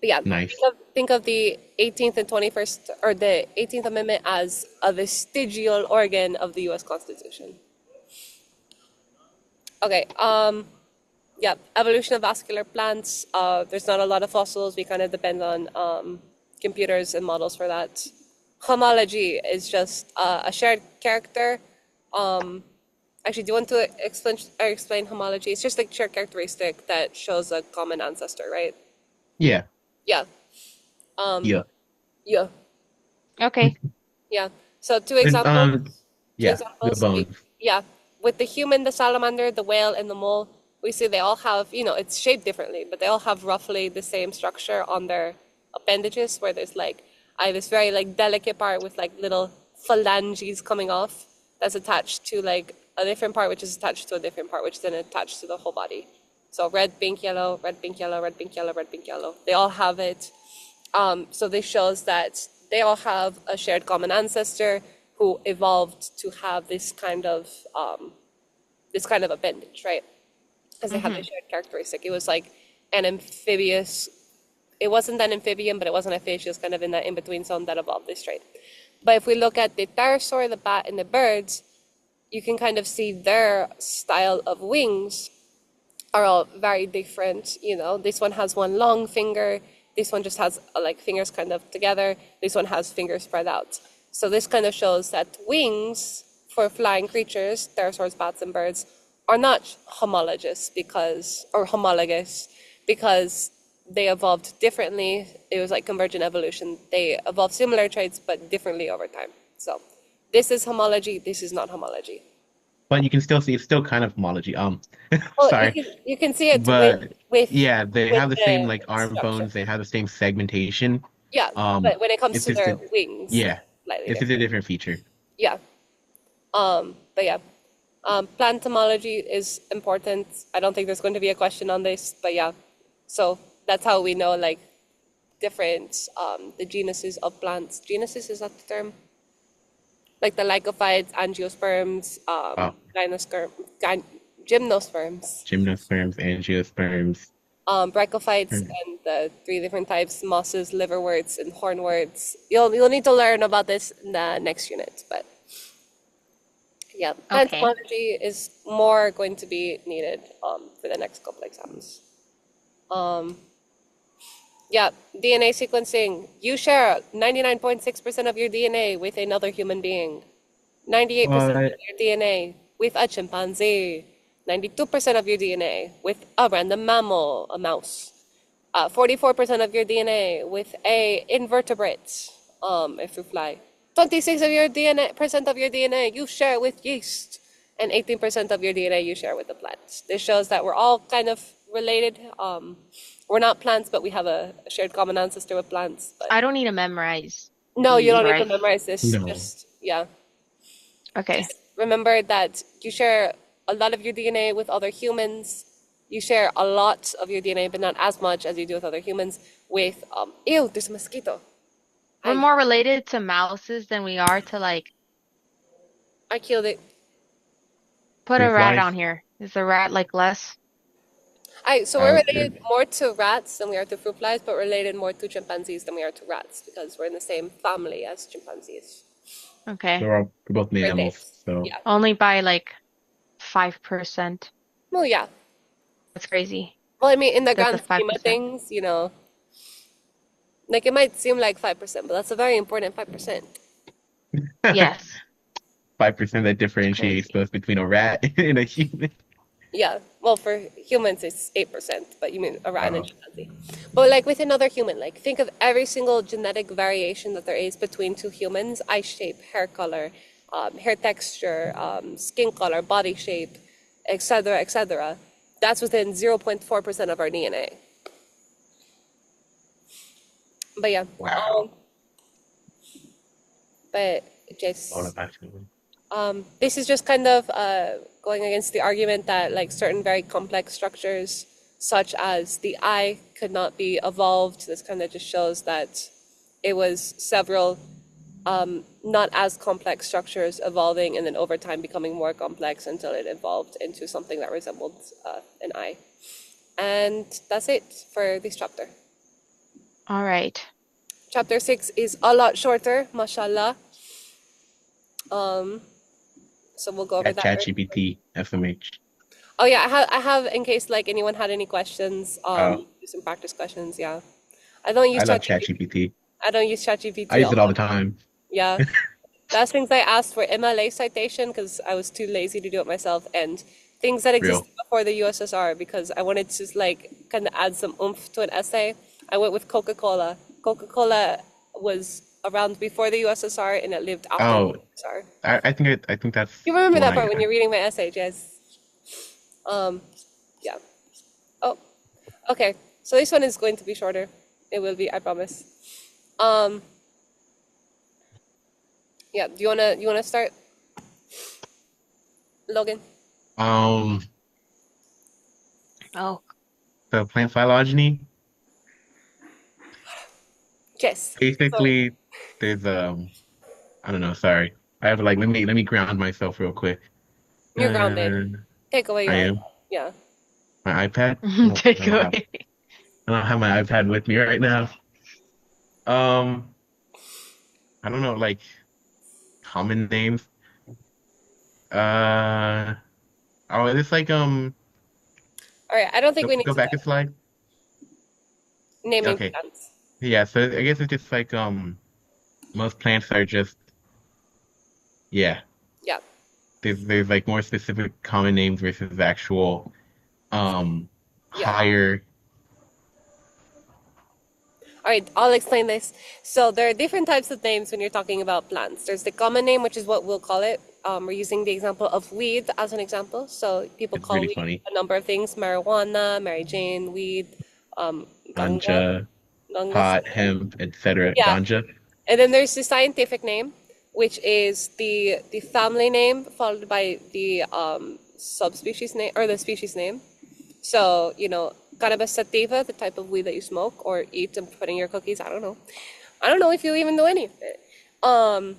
But yeah,
Nice.
think of the 18th and 21st, or the 18th Amendment as a vestigial organ of the U.S. Constitution. Okay, yeah, evolution of vascular plants. There's not a lot of fossils. We kind of depend on computers and models for that. Homology is just a shared character. Actually, do you want to explain homology? It's just like shared characteristic that shows a common ancestor, right?
Yeah.
Yeah. Um,
Yeah.
yeah.
Okay.
Yeah. So
And
two
yeah, the
examples.
bones.
Yeah, with the human, the salamander, the whale, and the mole, we see they all have, it's shaped differently, but they all have roughly the same structure on their appendages, where there's like, I have this very like delicate part with like little phalanges coming off that's attached to like a different part, which is attached to a different part, which is then attached to the whole body. So red, pink, yellow, red, pink, yellow, red, pink, yellow, red, pink, yellow. They all have it. So this shows that they all have a shared common ancestor who evolved to have this kind of appendage, right? Because they have this shared characteristic. It was like an amphibious. It wasn't an amphibian, but it wasn't a fish. It was kind of in that in-between zone that evolved this trait. But if we look at the pterosaur, the bat, and the birds, you can kind of see their style of wings are all very different. This one has one long finger. This one just has like fingers kind of together. This one has fingers spread out. So this kind of shows that wings for flying creatures, pterosaurs, bats, and birds, are not homologous because they evolved differently. It was like convergent evolution. They evolved similar traits but differently over time. So this is homology. This is not homology.
But you can still see it's still kind of homology.
Well,
Sorry.
you can see it
But
with
yeah, they
with
have the same
the
like arm
structure.
bones, they have the same segmentation.
Yeah,
Um,
but when it comes
it's
to
just
their
a
wings,
yeah,
slightly
it's just a
different.
different feature.
Yeah. But yeah. Plant homology is important. I don't think there's going to be a question on this, but yeah. So that's how we know like different the genuses of plants. Genuses, is that the term? Like the lycophytes, angiosperms,
Oh,
gymnosperms,
gymnosperms, angiosperms.
brachophytes, and the three different types: mosses, liverworts, and hornworts. You'll need to learn about this in the next unit, but yeah, plant
Okay.
homology is more going to be needed for the next couple exams. Um, yeah, DNA sequencing. You share 99.6% of your DNA with another human being, 98% of
What?
your DNA with a chimpanzee, 92% of your DNA with a random mammal, a mouse, 44% of your DNA with a invertebrate, if you fly. 26 of your DNA percent of your DNA you share with yeast, and 18% of your DNA you share with the plants. This shows that we're all kind of related. We're not plants, but we have a shared common ancestor with plants. But
I don't need to memorize
no, you
these,
don't need to
right?
memorize this.
No.
Just yeah,
Okay.
just remember that you share a lot of your DNA with other humans. You share a lot of your DNA, but not as much as you do with other humans. With ew, there's a mosquito.
We're
I
more related to mouses than we are to like
I killed it.
put a
Fruit
rat
flies.
on here. Is the rat like less?
So we're related more to rats than we are to fruit flies, but related more to chimpanzees than we are to rats because we're in the same family as chimpanzees.
Okay.
We're both
Great
mammals,
Danes.
so
Yeah.
Only by like 5%.
Well, yeah.
That's crazy.
Well, I mean, in the
That's a
grand scheme of
5%.
things, like it might seem like 5%, but that's a very important 5%.
Yes.
5% that
It's
differentiates
crazy.
both between a rat and a human.
Yeah. Well, for humans, it's 8%, but you mean a rat and a
Oh,
chimpanzee. But like with another human, like think of every single genetic variation that there is between two humans: eye shape, hair color, hair texture, skin color, body shape, etc., etc. That's within 0.4% of our DNA. But yeah,
wow.
but
All
just
of that human.
this is just kind of going against the argument that like certain very complex structures, such as the eye, could not be evolved. This kind of just shows that it was several not as complex structures evolving and then over time becoming more complex until it evolved into something that resembled an eye. And that's it for this chapter.
All right.
Chapter 6 is a lot shorter, mashallah. Um, so we'll go over
At
that.
ChatGPT, FMH.
Oh yeah, I have in case like anyone had any questions,
Oh,
some practice questions, yeah. I don't use
I love
ChatGPT.
ChatGPT.
I don't use
I
ChatGPT
use
all
it all
the
the time.
yeah. Last things I asked for MLA citation because I was too lazy to do it myself, and things that
Real.
existed before the USSR because I wanted to like kind of add some oomph to an essay. I went with Coca-Cola. Coca-Cola was around before the USSR and it lived after the
Oh,
USSR.
I think that's
You
the
remember
one
that part when you're reading my essay, Jess? Um, yeah. Oh, okay. So this one is going to be shorter. It will be, I promise. Um, yeah. Do you wanna start, Logan?
Um,
Oh.
the plant phylogeny.
Jess. Sorry.
Basically, there's I don't know, sorry. I have like let me ground myself real quick.
You're grounded.
Uh,
Take away
I
your
am.
iPad. Yeah.
My iPad?
Take away.
I don't have my iPad with me right now. Um, I don't know, like common names. Uh, oh, is this like
All right. I don't think we need
go
to
back a slide?
naming
Okay.
plants.
Yeah, so I guess it's just like most plants are just yeah.
Yeah.
There's like more specific common names versus actual um
Yeah.
higher.
All right. I'll explain this. So there are different types of names when you're talking about plants. There's the common name, which is what we'll call it. We're using the example of weed as an example. So people
It's
call
really
weed
funny.
a number of things: marijuana, Mary Jane, weed, ganga,
Ganja,
ganga.
pot, hemp, etc.
Yeah.
Ganja.
And then there's the scientific name, which is the family name followed by the subspecies name or the species name. So, cannabis sativa, the type of weed that you smoke or eat and put in your cookies. I don't know. I don't know if you even know any of it. Um,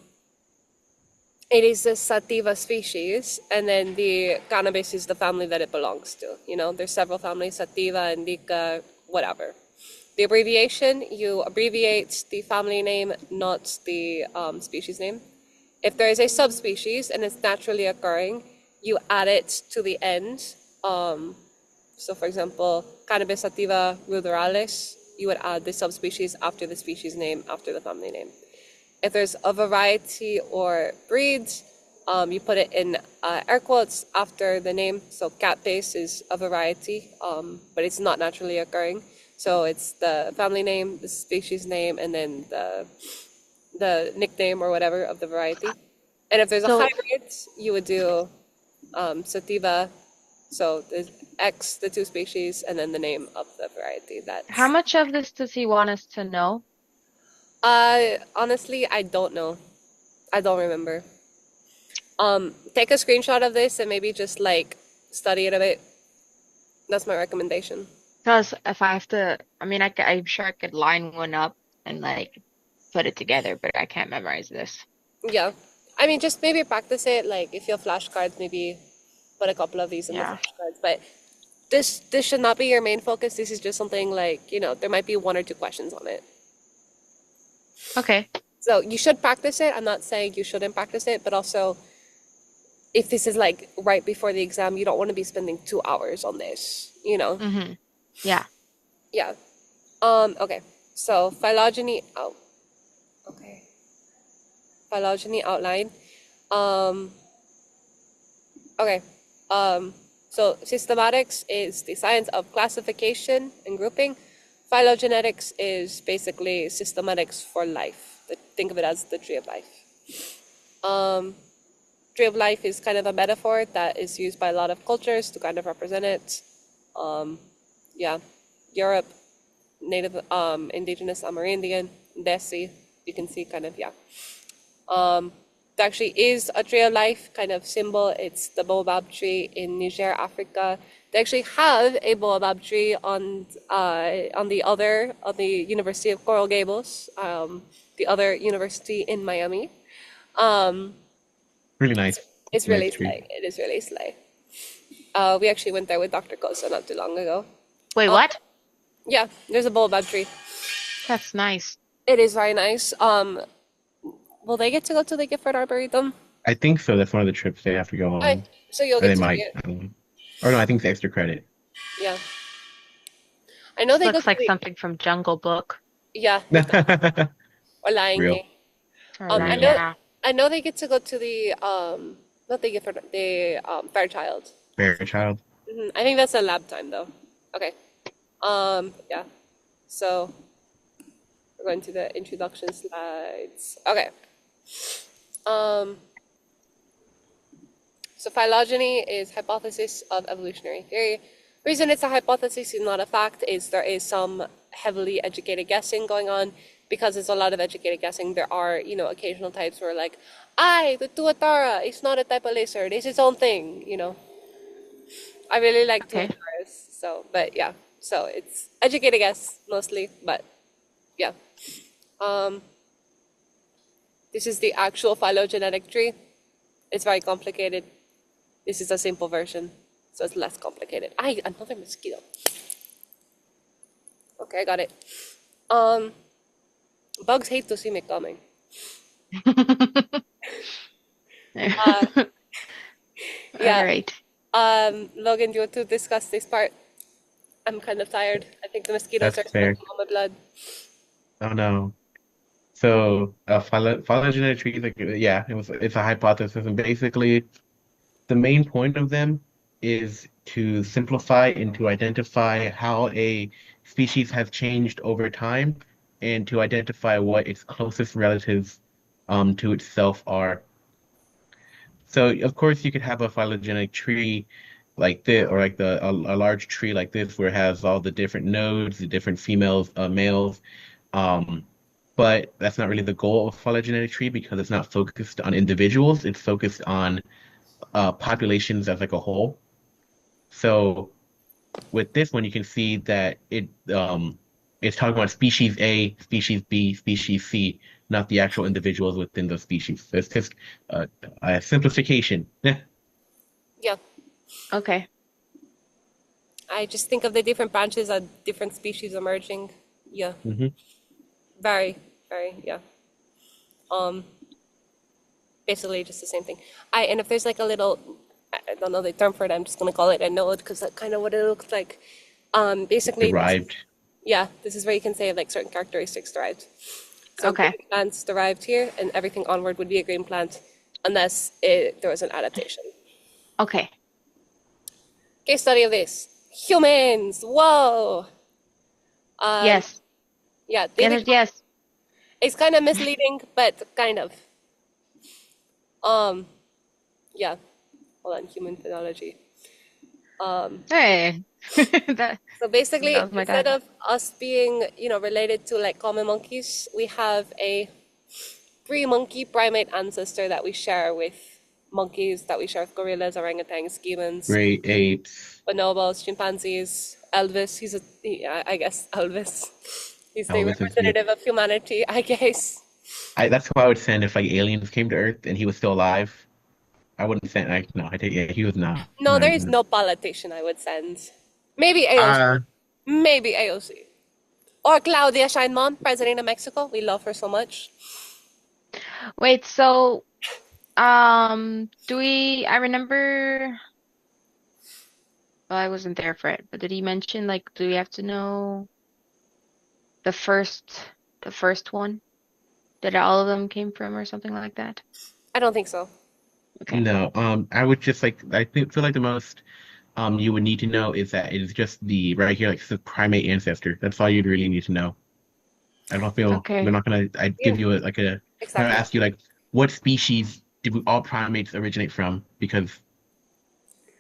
it is the sativa species, and then the cannabis is the family that it belongs to. There's several families: sativa, indica, whatever. The abbreviation, you abbreviate the family name, not the species name. If there is a subspecies and it's naturally occurring, you add it to the end. So for example, Cannabis sativa ruderalis, you would add the subspecies after the species name, after the family name. If there's a variety or breed, you put it in air quotes after the name. So cat base is a variety, but it's not naturally occurring. So it's the family name, the species name, and then the nickname or whatever of the variety. And if there's a
So,
hybrid, you would do sativa. So there's X, the two species, and then the name of the variety.
how
That's
much of this does he want us to know?
honestly, I don't know. I don't remember. Take a screenshot of this and maybe just like study it a bit. That's my recommendation.
Because if I have to, I mean, I'm sure I could line one up and like put it together, but I can't memorize this.
Yeah. I mean, just maybe practice it. Like if you have flashcards, maybe put a couple of these in the
Yeah.
flashcards. But this should not be your main focus. This is just something like, there might be one or two questions on it.
Okay.
So you should practice it. I'm not saying you shouldn't practice it, but also if this is like right before the exam, you don't want to be spending 2 hours on this.
Mm-hmm. Yeah.
Yeah. Okay. So phylogeny. Oh, okay. Phylogeny outline. Um, okay. So systematics is the science of classification and grouping. Phylogenetics is basically systematics for life. Think of it as the tree of life. Um, tree of life is kind of a metaphor that is used by a lot of cultures to kind of represent it. Yeah, Europe, native, indigenous Amerindian, Desi, you can see kind of, yeah. There actually is a tree of life kind of symbol. It's the baobab tree in Niger, Africa. They actually have a baobab tree on the University of Coral Gables, the other university in Miami. Um,
Really nice.
it's
Nice
really
tree.
slay. It is really slay. We actually went there with Dr. Kosa not too long ago.
Wait, what?
Yeah, there's a baobab tree.
That's nice.
It is very nice. Will they get to go to the Gifford Arboretum?
I think so. That's one of the trips they have to go
Okay,
on,
so you'll
or
get
they
to see
might.
it.
I don't know. Or no, I think it's extra credit.
Yeah, I know
This
they go
looks
to
like
the.
something from Jungle Book
Yeah, it does. Or Lion
Real,
King.
or
I
like,
real.
know.
yeah.
I know they get to go to the not the Gifford, the Fairchild.
Fairchild.
I think that's a lab time though. Okay. Yeah. So we're going to the introduction slides. Okay. Um, so phylogeny is hypothesis of evolutionary theory. Reason it's a hypothesis is not a fact is there is some heavily educated guessing going on. Because there's a lot of educated guessing, there are, occasional types where like, the tuatara is not a type of lizard, it's its own thing, I really like
Okay.
tuataras, so, but yeah. So it's educated guess mostly, but yeah. Um, this is the actual phylogenetic tree. It's very complicated. This is a simple version, so it's less complicated. Another mosquito. Okay, I got it. Um, bugs hate to see me coming. Uh,
All
yeah.
right.
Logan, do you want to discuss this part? I'm kind of tired. I think the mosquitoes
That's
are
fair.
smoking on my blood.
Oh no. So, phylogenetic trees, like, yeah, it's a hypothesis, and basically, the main point of them is to simplify and to identify how a species has changed over time, and to identify what its closest relatives, to itself are. So, of course, you could have a phylogenetic tree like this, or like a large tree like this, where it has all the different nodes, the different females, males. Um, but that's not really the goal of a phylogenetic tree because it's not focused on individuals. It's focused on populations as like a whole. So with this one, you can see that it's talking about species A, species B, species C, not the actual individuals within those species. So it's just a simplification.
Yeah,
Okay.
I just think of the different branches of different species emerging. Yeah,
Hmm.
very, very, yeah. Um, basically just the same thing. And if there's like a little, I don't know the term for it. I'm just gonna call it a node because that's kind of what it looks like. Basically,
Derived.
yeah, this is where you can say like certain characteristics derived. So
Okay.
green plants derived here, and everything onward would be a green plant, unless there was an adaptation.
Okay.
Case study of this: humans. Whoa. Um,
Yes.
yeah,
Yes. Yes.
it's kind of misleading, but kind of. Um, yeah. Hold on, human physiology.
Hey. That
So basically,
that was my
instead
guy.
of us being, related to like common monkeys, we have a pre-monkey primate ancestor that we share with monkeys, that we share with gorillas, orangutans, gibbons,
Great apes.
bonobos, chimpanzees, Elvis. I guess Elvis. He's the
Elvis is good.
representative of humanity, I guess.
That's who I would send if like aliens came to Earth and he was still alive. I wouldn't send. No, I take. Yeah, he was not.
No, there is no politician I would send. Maybe AOC.
Uh,
Maybe AOC. Or Claudia Sheinbaum, president of Mexico. We love her so much.
Wait, so I remember, well, I wasn't there for it, but did he mention like do we have to know the first one that all of them came from or something like that?
I don't think so.
Okay.
no. I would just like. Feel like the most you would need to know is that it is just the right here, like the primate ancestor. That's all you'd really need to know. I don't feel we're
Okay.
not gonna. I'd
Yeah,
give you I'm gonna
exactly.
ask you like what species did we all primates originate from? Because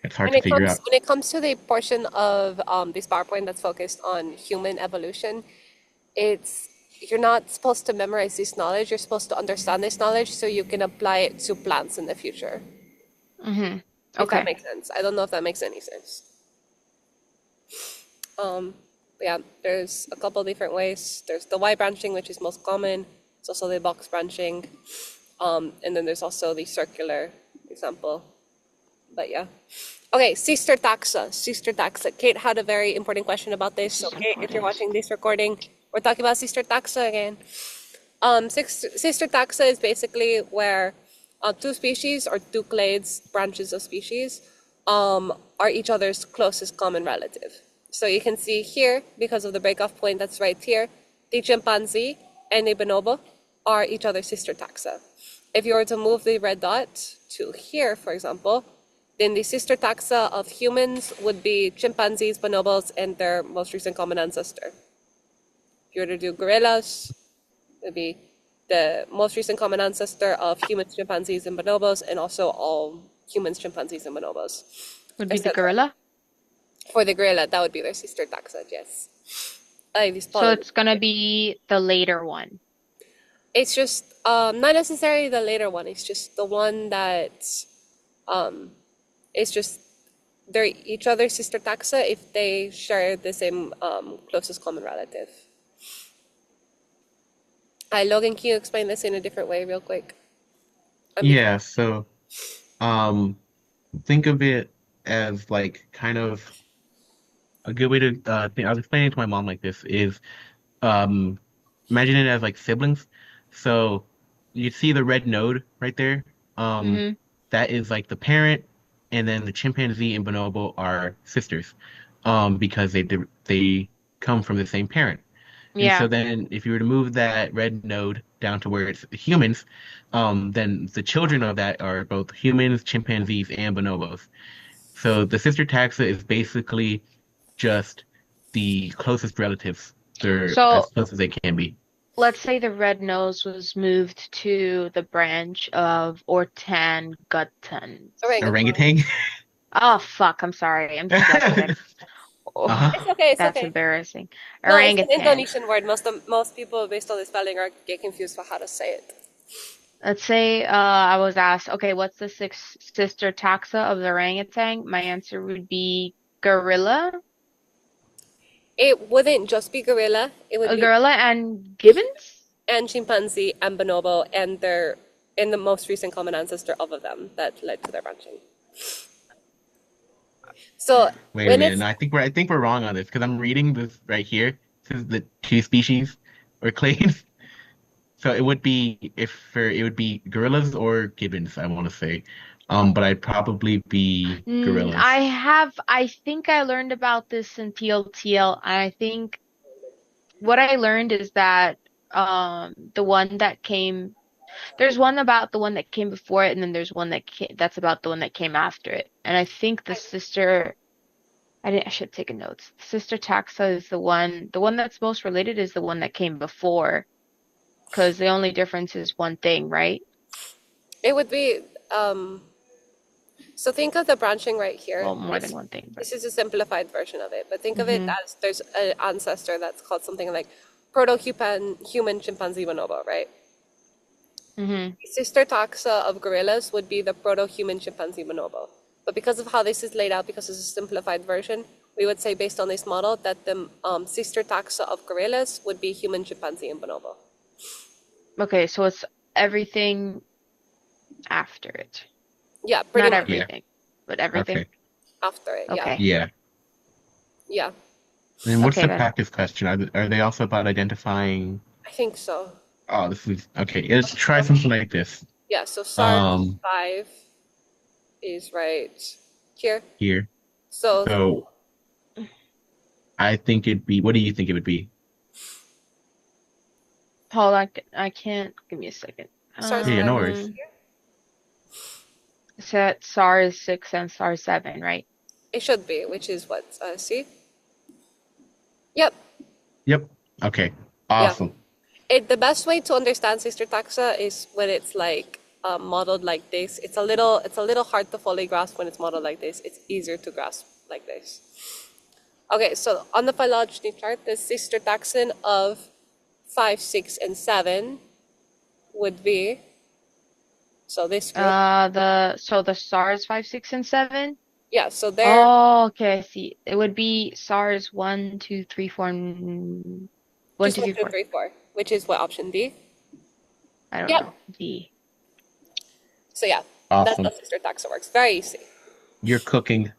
it's hard
When
to
it
figure
comes
out.
when it comes to the portion of this PowerPoint that's focused on human evolution, it's you're not supposed to memorize this knowledge. You're supposed to understand this knowledge so you can apply it to plants in the future.
Mm-hmm.
If that
Okay.
makes sense. I don't know if that makes any sense. But yeah, there's a couple different ways. There's the Y branching, which is most common. It's also the box branching. And then there's also the circular example. But yeah. Okay, sister taxa. Sister taxa. Kate had a very important question about this. So
This is
Kate, if you're
important.
watching this recording, We're talking about sister taxa again. Sister taxa is basically where two species or two clades, branches of species, are each other's closest common relative. So you can see here, because of the breakoff point that's right here, the chimpanzee and the bonobo are each other's sister taxa. If you were to move the red dot to here, for example, then the sister taxa of humans would be chimpanzees, bonobos, and their most recent common ancestor. If you were to do gorillas, it would be the most recent common ancestor of humans, chimpanzees, and bonobos, and also all humans, chimpanzees, and bonobos.
Would be the
Etc.
gorilla.
For the gorilla, that would be their sister taxa, yes.
So it's gonna be the later one.
It's just not necessarily the later one. It's just the one that it's just they're each other's sister taxa if they share the same closest common relative. Logan, can you explain this in a different way, real quick?
Yeah, so think of it as like kind of a good way to think. I was explaining it to my mom like this is um imagine it as like siblings. So you see the red node right there.
Mm-hmm.
That is like the parent, and then the chimpanzee and bonobo are sisters, because they come from the same parent. And so
Yeah.
then if you were to move that red node down to where it's humans, then the children of that are both humans, chimpanzees, and bonobos. So the sister taxa is basically just the closest relatives. They're as
So
close as they can be.
let's say the red nose was moved to the branch of orangutans.
Orangutan.
Orangutan?
Oh fuck, I'm sorry. I'm dyslexic. Oh,
Uh-huh.
It's okay, it's
that's
okay.
embarrassing.
No, it's an
Orangutan.
Indonesian word. Most people, based on the spelling, are get confused for how to say it.
Let's say I was asked, okay, what's the sixth sister taxa of the orangutan? My answer would be gorilla,
It wouldn't just be gorilla. It would
a
be
gorilla and gibbons.
and chimpanzee and bonobo and their and the most recent common ancestor of them that led to their branching. So
Wait a
when
minute.
it's
No, I think we're wrong on this because I'm reading this right here. This is the two species or clades. So it would be it would be gorillas or gibbons, I want to say. But I'd probably be gorillas.
I think I learned about this in TLTL. I think what I learned is that the one that came there's one about the one that came before it, and then there's one that's about the one that came after it. And I think the sister I should have taken notes. Sister taxa is the one that's most related is the one that came before, because the only difference is one thing, right?
it would be so think of the branching right here.
Well, more than one thing, but
This is a simplified version of it, but think of it
hmm
as there's an ancestor that's called something like proto-human chimpanzee bonobo, right?
hmm
Sister taxa of gorillas would be the proto-human chimpanzee bonobo. But because of how this is laid out, because it's a simplified version, we would say based on this model that the sister taxa of gorillas would be human, chimpanzee, and bonobo.
Okay, so it's everything after it.
Yeah, pretty
Not
much
Yeah.
everything, but everything.
Okay.
after it. Yeah,
Okay.
Yeah.
yeah,
And what's
Okay
the
then.
practice question? Are they also about identifying?
I think so.
Oh, this is okay. Let's try something like this.
Yeah, so
Um,
SARS-5 is right here.
here.
So
So I think it'd be. What do you think it would be?
Hold on, I can't. Give me a second.
Yeah, no
SARS-5 is
worries.
here.
Set SARS 6 and SARS 7, right?
It should be, which is what? See? Yep.
Yep. Okay.
Yeah.
Awesome.
The best way to understand sister taxa is when it's like modeled like this. It's a little hard to fully grasp when it's modeled like this. It's easier to grasp like this. Okay, so on the phylogeny chart, the sister taxon of 5, 6, and 7 would be so this group.
The SARS 5, 6, and 7.
Yeah, so they're
Oh, okay, I see. It would be SARS 1, 2, 3, 4, 1,
just
2,
1,
3,
2,
4.
3, 4, which is what option D.
I don't
Yep.
know. D.
So yeah, that's how
Awesome.
sister taxa works. Very easy.
You're cooking.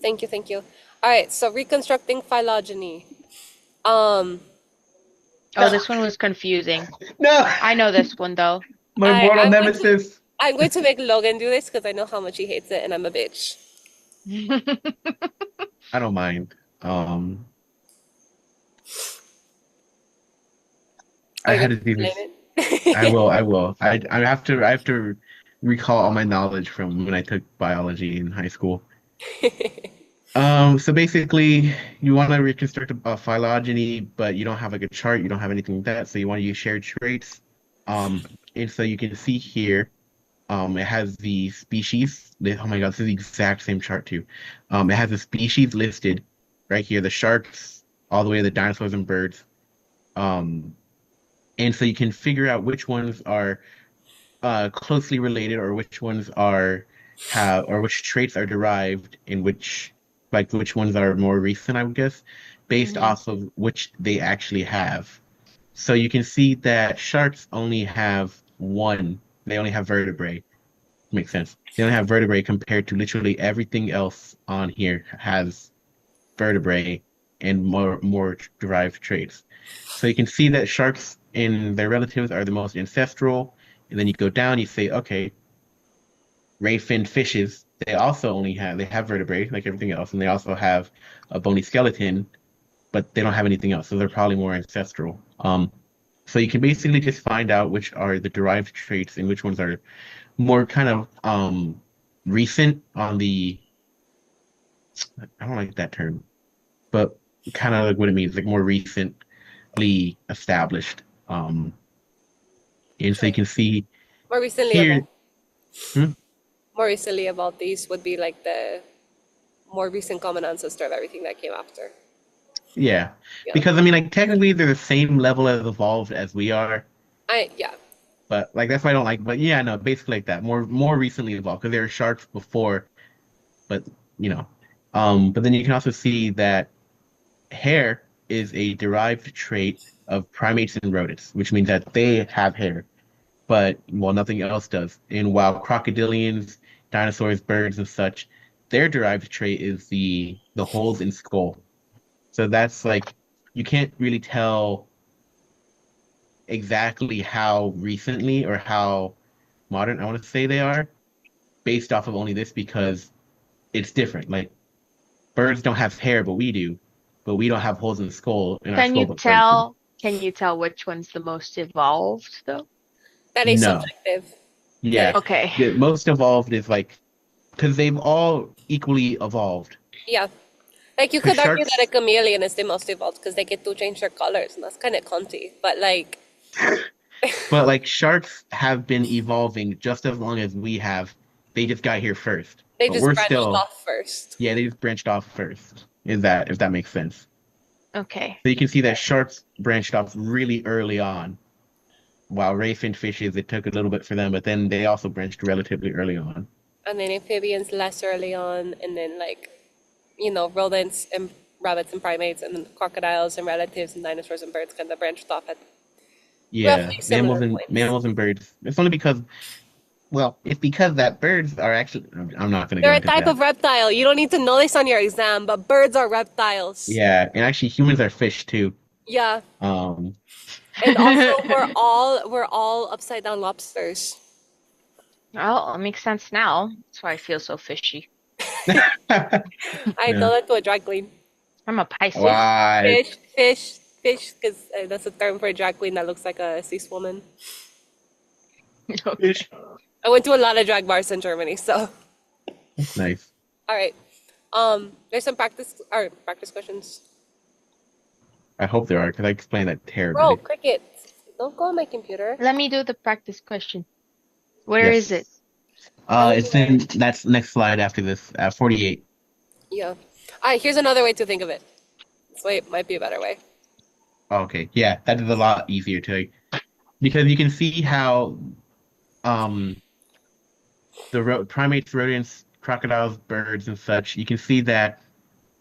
Thank you, thank you. All right, so reconstructing phylogeny. Um,
Oh, this one was confusing.
No,
I know this one though.
my mortal
I'm going to
nemesis.
I'm going to make Logan do this because I know how much he hates it, and I'm a bitch.
I don't mind.
Are
I
you
had
going
to
to
do
explain
this. I
it?
will. I will. I have to recall all my knowledge from when I took biology in high school. So basically, you want to reconstruct a phylogeny, but you don't have like a chart, you don't have anything like that, so you want to use shared traits. Um, and so you can see here, it has the species. Oh my God, this is the exact same chart too. It has the species listed right here, the sharks, all the way to the dinosaurs and birds. Um, and so you can figure out which ones are closely related or which ones are have or which traits are derived in which ones are more recent, I would guess, based
hmm
off of which they actually have. So you can see that sharks only have one. They only have vertebrae. Makes sense. They only have vertebrae compared to literally everything else on here has vertebrae and more derived traits. So you can see that sharks and their relatives are the most ancestral. And then you go down, you say, okay, ray finned fishes, they have vertebrae like everything else, and they also have a bony skeleton, but they don't have anything else, so they're probably more ancestral. So you can basically just find out which are the derived traits and which ones are more kind of recent on the I don't like that term, but kind of like what it means, like more recently established. And so you
Sure.
can see
More recently
here,
about
hmm?
more recently about these would be like the more recent common ancestor of everything that came after.
Yeah,
Yeah.
because I mean, like technically they're the same level as evolved as we are,
Yeah.
but like that's why I don't like. But yeah, no, basically like that, more recently evolved because there were sharks before, but you know, but then you can also see that hair is a derived trait of primates and rodents, which means that they have hair, but well, nothing else does. And while crocodilians, dinosaurs, birds, and such, their derived trait is the holes in skull. So that's like you can't really tell exactly how recently or how modern I want to say they are based off of only this because it's different. Like birds don't have hair, but we do. But we don't have holes in our
Can
skull,
you
but birds do.
tell? Can you tell which one's the most evolved though?
That is
No.
subjective. That
Yeah.
is
Okay.
The most evolved is like because they've all equally evolved.
yeah. Like you
Because
could argue that a
sharks,
chameleon is the most evolved because they get to change their colors, and that's kind of cunty. But like,
but like sharks have been evolving just as long as we have. They just got here first.
they
But
just
we're
branched
still,
off first.
yeah, they just branched off first. Is that if that makes sense?
Okay.
So you can see that sharks branched off really early on, while ray finned fishes, it took a little bit for them, but then they also branched relatively early on.
And then amphibians less early on, and then like, rodents and rabbits and primates, and then crocodiles and relatives and dinosaurs and birds kind of branched off at
Yeah,
roughly similar points.
mammals and birds. It's only because, well, it's because that birds are actually. I'm not going to
They're
go
a
into
type
that.
of reptile. You don't need to know this on your exam, but birds are reptiles.
Yeah, and actually humans are fish too.
Yeah.
Um,
And also we're all upside down lobsters.
Well, it makes sense now. That's why I feel so fishy.
I
yeah.
tell that to a drag queen.
I'm a Pisces.
Fish,
Why?
fish, because that's a term for a drag queen that looks like a cis woman.
Okay.
Fish.
I went to a lot of drag bars in Germany, so
That's nice.
all right. There's some practice questions.
I hope there are because I explained that
Bro,
terribly.
cricket, don't go on my computer.
Let me do the practice question. Where is it?
Yes.
Tell me
It's
where.
in that's next slide after this. 48.
Yeah. All right, here's another way to think of it. This way might be a better way.
Okay. Yeah, that is a lot easier to because you can see how um primates, rodents, crocodiles, birds, and such. You can see that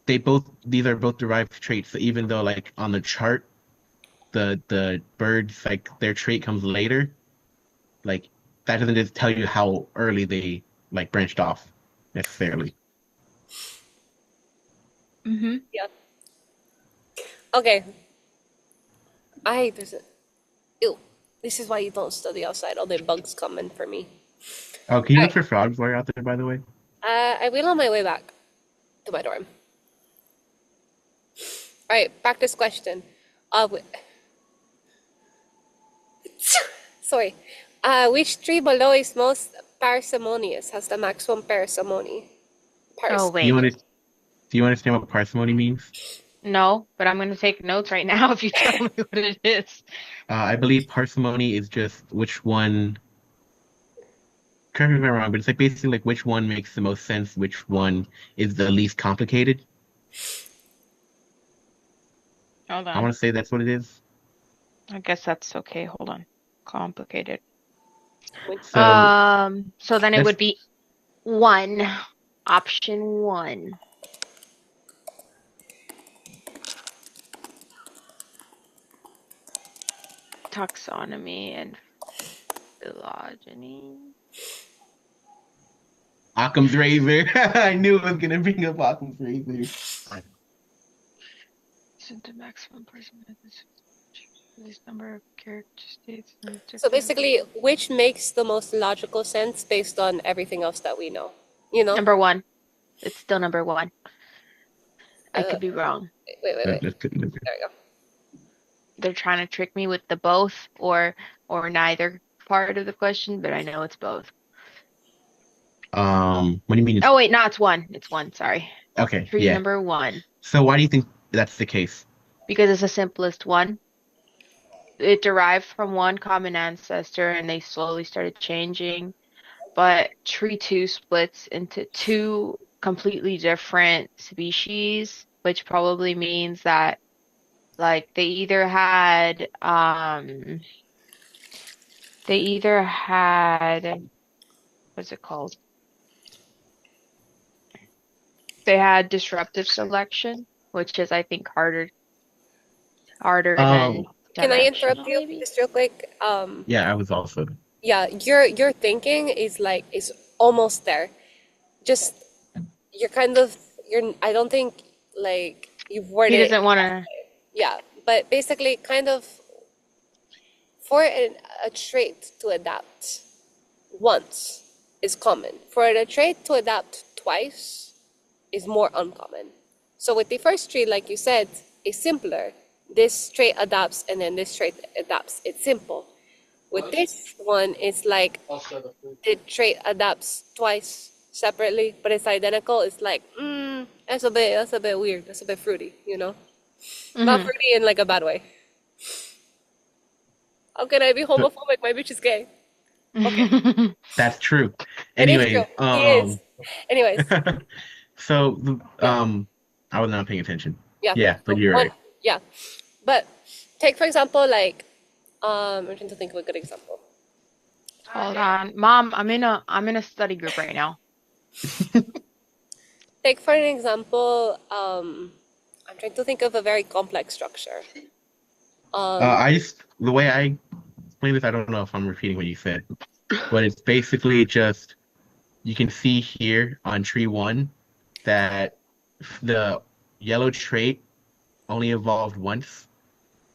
these are both derived traits. So even though like on the chart the birds like their trait comes later, like that doesn't just tell you how early they like branched off necessarily.
Mm-hmm.
Yeah. Okay. There's a, ew. This is why you don't study outside. All the bugs coming for me.
Oh, can you
All
look
right.
for frogs while you're out there, by the way?
I will on my way back to my dorm. All right, practice question. W- sorry. Which tree below is most parsimonious? Has the maximum parsimony?
Oh,
Do you
wait.
want to do you understand what parsimony means?
No, but I'm gonna take notes right now if you tell me what it is.
I believe parsimony is just which one, correct me if I'm wrong, but it's like basically like which one makes the most sense, which one is the least complicated.
Hold
I
on.
want to say that's what it is.
I guess that's okay. Hold on. Complicated.
So
So then it
that's
would be one. Option one. Taxonomy and phylogeny.
Occam's razor. I knew it was gonna bring up Occam's razor.
Isn't the maximum person at this number of character states and
So
objective?
basically, which makes the most logical sense based on everything else that we know? You know?
Number one. It's still number one. I
Uh,
could be wrong.
wait.
That's good.
There we go.
They're trying to trick me with the both or neither part of the question, but I know it's both.
What do you mean?
Oh wait, no, it's one. It's one, sorry.
Okay,
Tree
yeah.
number one.
So why do you think that's the case?
Because it's the simplest one. It derived from one common ancestor and they slowly started changing. But tree two splits into two completely different species, which probably means that like they either had what's it called? They had disruptive selection, which is I think harder than
Um,
Can I interrupt
directional
you
maybe.
just real quick?
yeah, I was also.
Yeah, your thinking is like is almost there. Just you're kind of you're. I don't think like you've
He
worded it.
doesn't want to.
Yeah, but basically, kind of a trait to adapt once is common. For a trait to adapt twice is more uncommon. So with the first trait, like you said, is simpler. This trait adapts and then this trait adapts. It's simple. With this one, it's like the trait adapts twice separately, but it's identical. It's like, that's a bit weird. That's a bit fruity, you know? Not
Hmm.
fruity in like a bad way. How can I be homophobic? My bitch is gay. Okay,
That's true.
it is true.
Anyways,
He is. Anyways,
so
yeah,
I was not paying attention.
yeah.
Yeah, but
So
you're
one,
right.
yeah. But take for example, like, I'm trying to think of a good example.
Hold on, Mom. I'm in a study group right now.
Take for an example, I'm trying to think of a very complex structure. Um,
I just the way I explain this, I don't know if I'm repeating what you said, but it's basically just you can see here on tree one that the yellow trait only evolved once,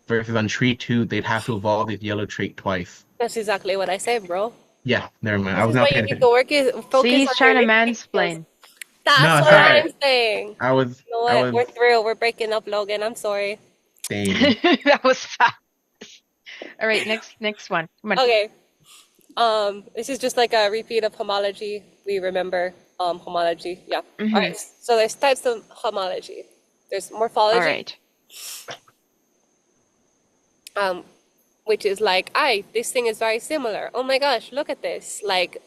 versus on tree two they'd have to evolve this yellow trait twice.
that's exactly what I said, bro.
Yeah, never mind. I
This
was
is
not
why you
paying
need to
attention.
See,
focus
he's
on your
trying to
listening skills.
mansplain.
No,
That's
it's
what
all
I'm
right.
saying.
I was
You know
I
what?
was
We're through. We're breaking up, Logan. I'm sorry.
saying
That was fast. All right, next one. Come on.
Okay. This is just like a repeat of homology. We remember homology. Yeah. All
Hmm.
right. So there's types of homology. There's
All
morphology,
right.
um, which is like, this thing is very similar. Oh my gosh, look at this. Like,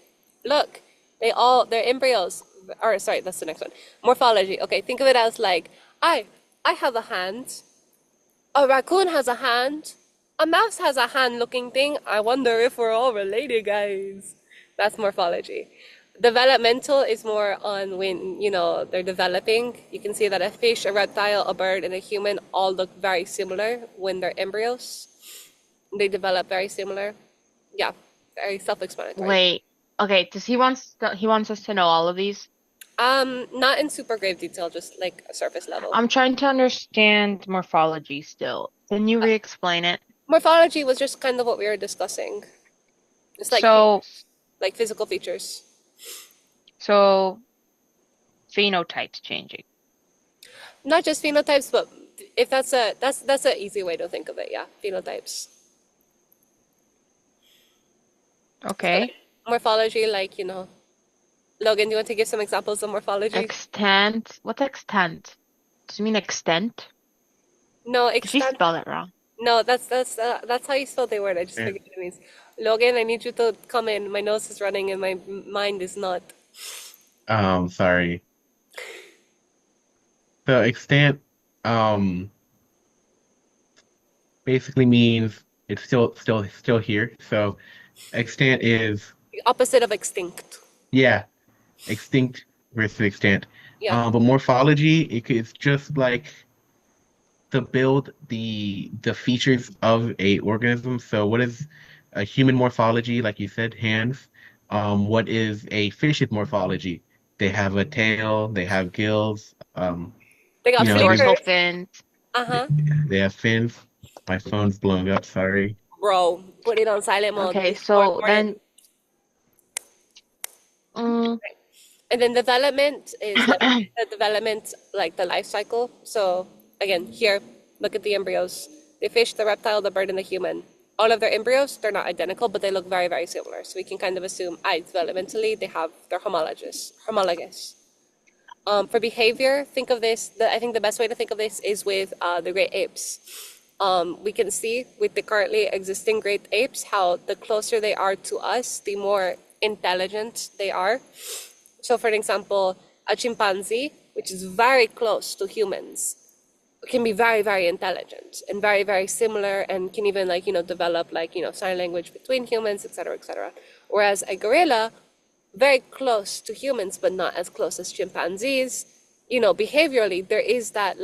look, they're embryos. Or sorry, that's the next one. Morphology. Okay, think of it as like, I have a hand. A raccoon has a hand. A mouse has a hand-looking thing. I wonder if we're all related, guys. That's morphology. Developmental is more on when, they're developing. You can see that a fish, a reptile, a bird, and a human all look very similar when they're embryos. They develop very similar. Yeah, very self-explanatory.
Wait. Okay, does he wants us to know all of these?
Not in super grave detail, just like a surface level.
I'm trying to understand morphology still. Can you re-explain it?
Morphology was just kind of what we were discussing. It's like
So,
like physical features.
so phenotypes changing.
Not just phenotypes, but if that's an easy way to think of it, yeah. Phenotypes. So like
Okay.
morphology, like, Logan, do you want to give some examples of morphology?
Extent. What's extent? Does it mean extent?
No,
Did she
extent.
spell it wrong?
No, that's how you spell the word. I just
Yeah.
forget what it means. Logan, I need you to come in. My nose is running and my mind is not.
Sorry. So extant basically means it's still here. So extant is,
The opposite of extinct.
yeah, extinct versus extant.
Yeah.
But morphology, it's just like to build the features of a organism. So what is a human morphology? Like you said, hands. What is a fish's morphology? They have a tail, they have gills,
They got
there's
Dorsal
flippers.
fins.
Uh-huh.
they have fins. My phone's blowing up, sorry.
Bro, put it on silent mode.
Okay,
It's more
so
important.
then, mm,
And then development is like the development, like the life cycle. So again, here, look at the embryos. The fish, the reptile, the bird, and the human. All of their embryos, they're not identical, but they look very, very similar. So we can kind of assume, developmentally, they're homologous. For behavior, think of this. I think the best way to think of this is with the great apes. We can see with the currently existing great apes how the closer they are to us, the more intelligent they are. So, for example, a chimpanzee, which is very close to humans, can be very, very intelligent and very, very similar and can even develop sign language between humans, etc., etc. Whereas a gorilla, very close to humans, but not as close as chimpanzees. Behaviorally, there is that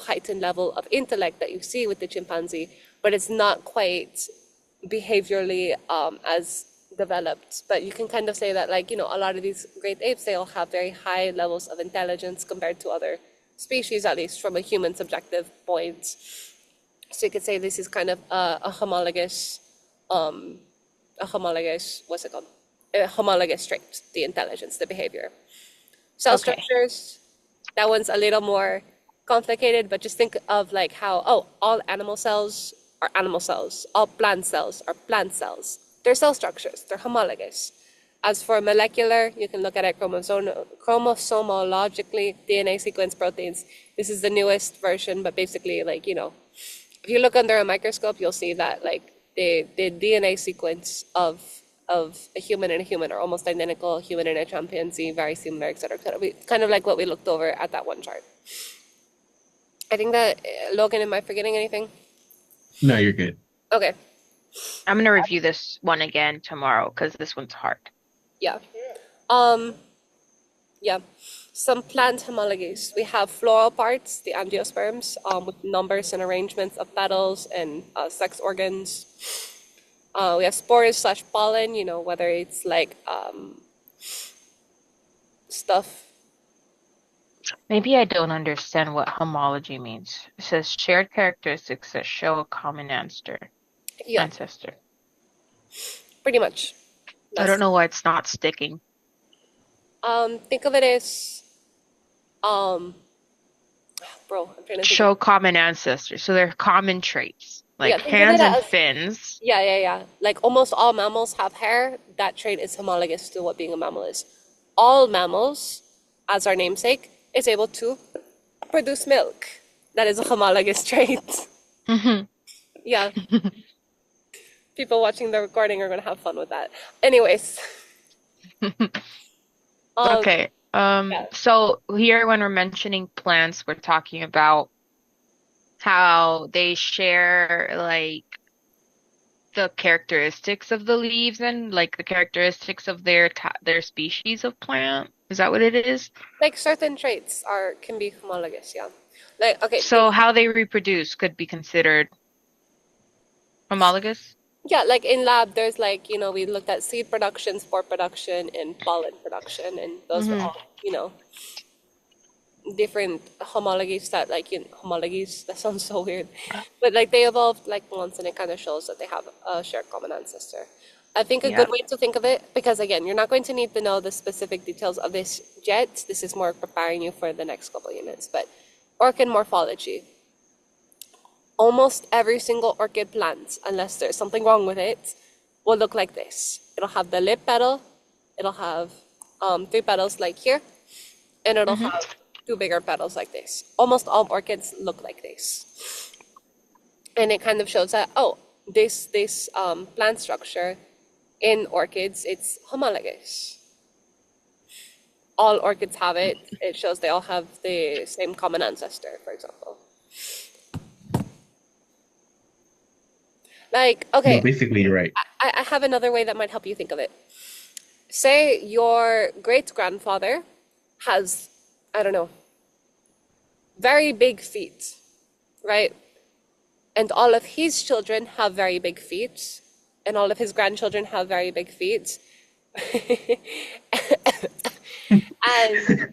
heightened level of intellect that you see with the chimpanzee, but it's not quite behaviorally as developed. But you can kind of say that a lot of these great apes, they all have very high levels of intelligence compared to other species, at least from a human subjective point. So you could say this is kind of what's it called? A homologous trait, the intelligence, the behavior. Cell
okay.
structures, that one's a little more complicated, but just think of like how, all animal cells are animal cells, all plant cells are plant cells. They're cell structures, they're homologous. As for molecular, you can look at it chromosomologically, DNA sequence proteins. This is the newest version, but basically, if you look under a microscope, you'll see that the DNA sequence of a human and a human are almost identical. A human and a chimpanzee, very similar, et cetera, et cetera. Kind of like what we looked over at that one chart. I think that, Logan, am I forgetting anything?
No, you're good.
Okay,
I'm gonna review this one again tomorrow because this one's hard.
yeah. Yeah. Some plant homologies. We have floral parts, the angiosperms, with numbers and arrangements of petals and sex organs. We have spores slash pollen, whether it's stuff.
Maybe I don't understand what homology means. It says shared characteristics that show a common ancestor.
Yeah, pretty much.
I don't know why it's not sticking.
Think of it as, bro, I'm trying to think.
Show common ancestors. So they're common traits, like
Yeah, think of
hands
it
and
as-
fins.
Yeah. Like almost all mammals have hair. That trait is homologous to what being a mammal is. All mammals, as our namesake, is able to produce milk. That is a homologous trait.
Mhm.
Yeah. People watching the recording are going to have fun with that. Anyways.
Okay.
yeah.
So here when we're mentioning plants, we're talking about how they share like the characteristics of the leaves and like the characteristics of their species of plant. Is that what it is?
Like certain traits can be homologous, yeah. Like, okay.
So how they reproduce could be considered homologous?
Yeah, like in lab, there's we looked at seed production, spore production, and pollen production, and those are all, different homologies that like homologies, that sounds so weird, but like they evolved like once, and it kind of shows that they have a shared common ancestor. I think a
Yeah.
good way to think of it, because again, you're not going to need to know the specific details of this yet. This is more preparing you for the next couple units. But orchid morphology. Almost every single orchid plant, unless there's something wrong with it, will look like this. It'll have the lip petal, it'll have 3 petals like here, and it'll
Mm-hmm.
have 2 bigger petals like this. Almost all orchids look like this. And it kind of shows that, oh, this plant structure in orchids, it's homologous. All orchids have it. It shows they all have the same common ancestor, for example. Like,
No,
okay,
basically, you're right.
I have another way that might help you think of it. Say your great grandfather has, I don't know, very big feet, right? And all of his children have very big feet, and all of his grandchildren have very big feet. And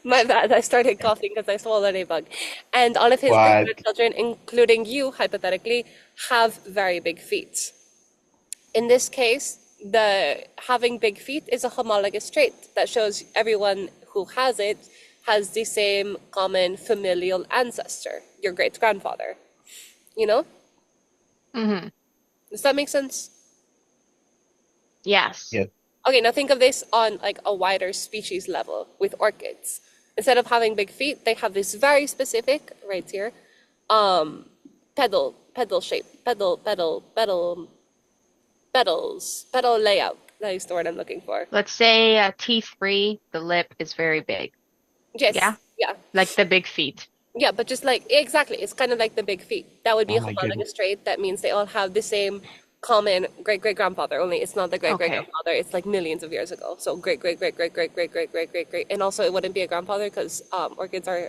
my bad, I started coughing because I swallowed a bug. And all of his
What?
grandchildren, including you, hypothetically, have very big feet. In this case, the having big feet is a homologous trait that shows everyone who has it has the same common familial ancestor, your great grandfather. You know?
Mm-hmm.
Does that make sense?
Yes.
Yeah.
Okay, now think of this on like a wider species level with orchids. Instead of having big feet, they have this very specific, right here, petal shape, petal layout. That is the word I'm looking for.
Let's say T3, the lip is very big.
Yes,
Yeah.
yeah,
Like the big feet.
yeah, but just like, exactly, it's kind of like the big feet. That would be
Oh
a
my
homologous
goodness.
trait. That means they all have the same common great great grandfather, only it's not the great great
Okay.
grandfather, it's like millions of years ago. So great great great great great great great great great great, and also it wouldn't be a grandfather because orchids are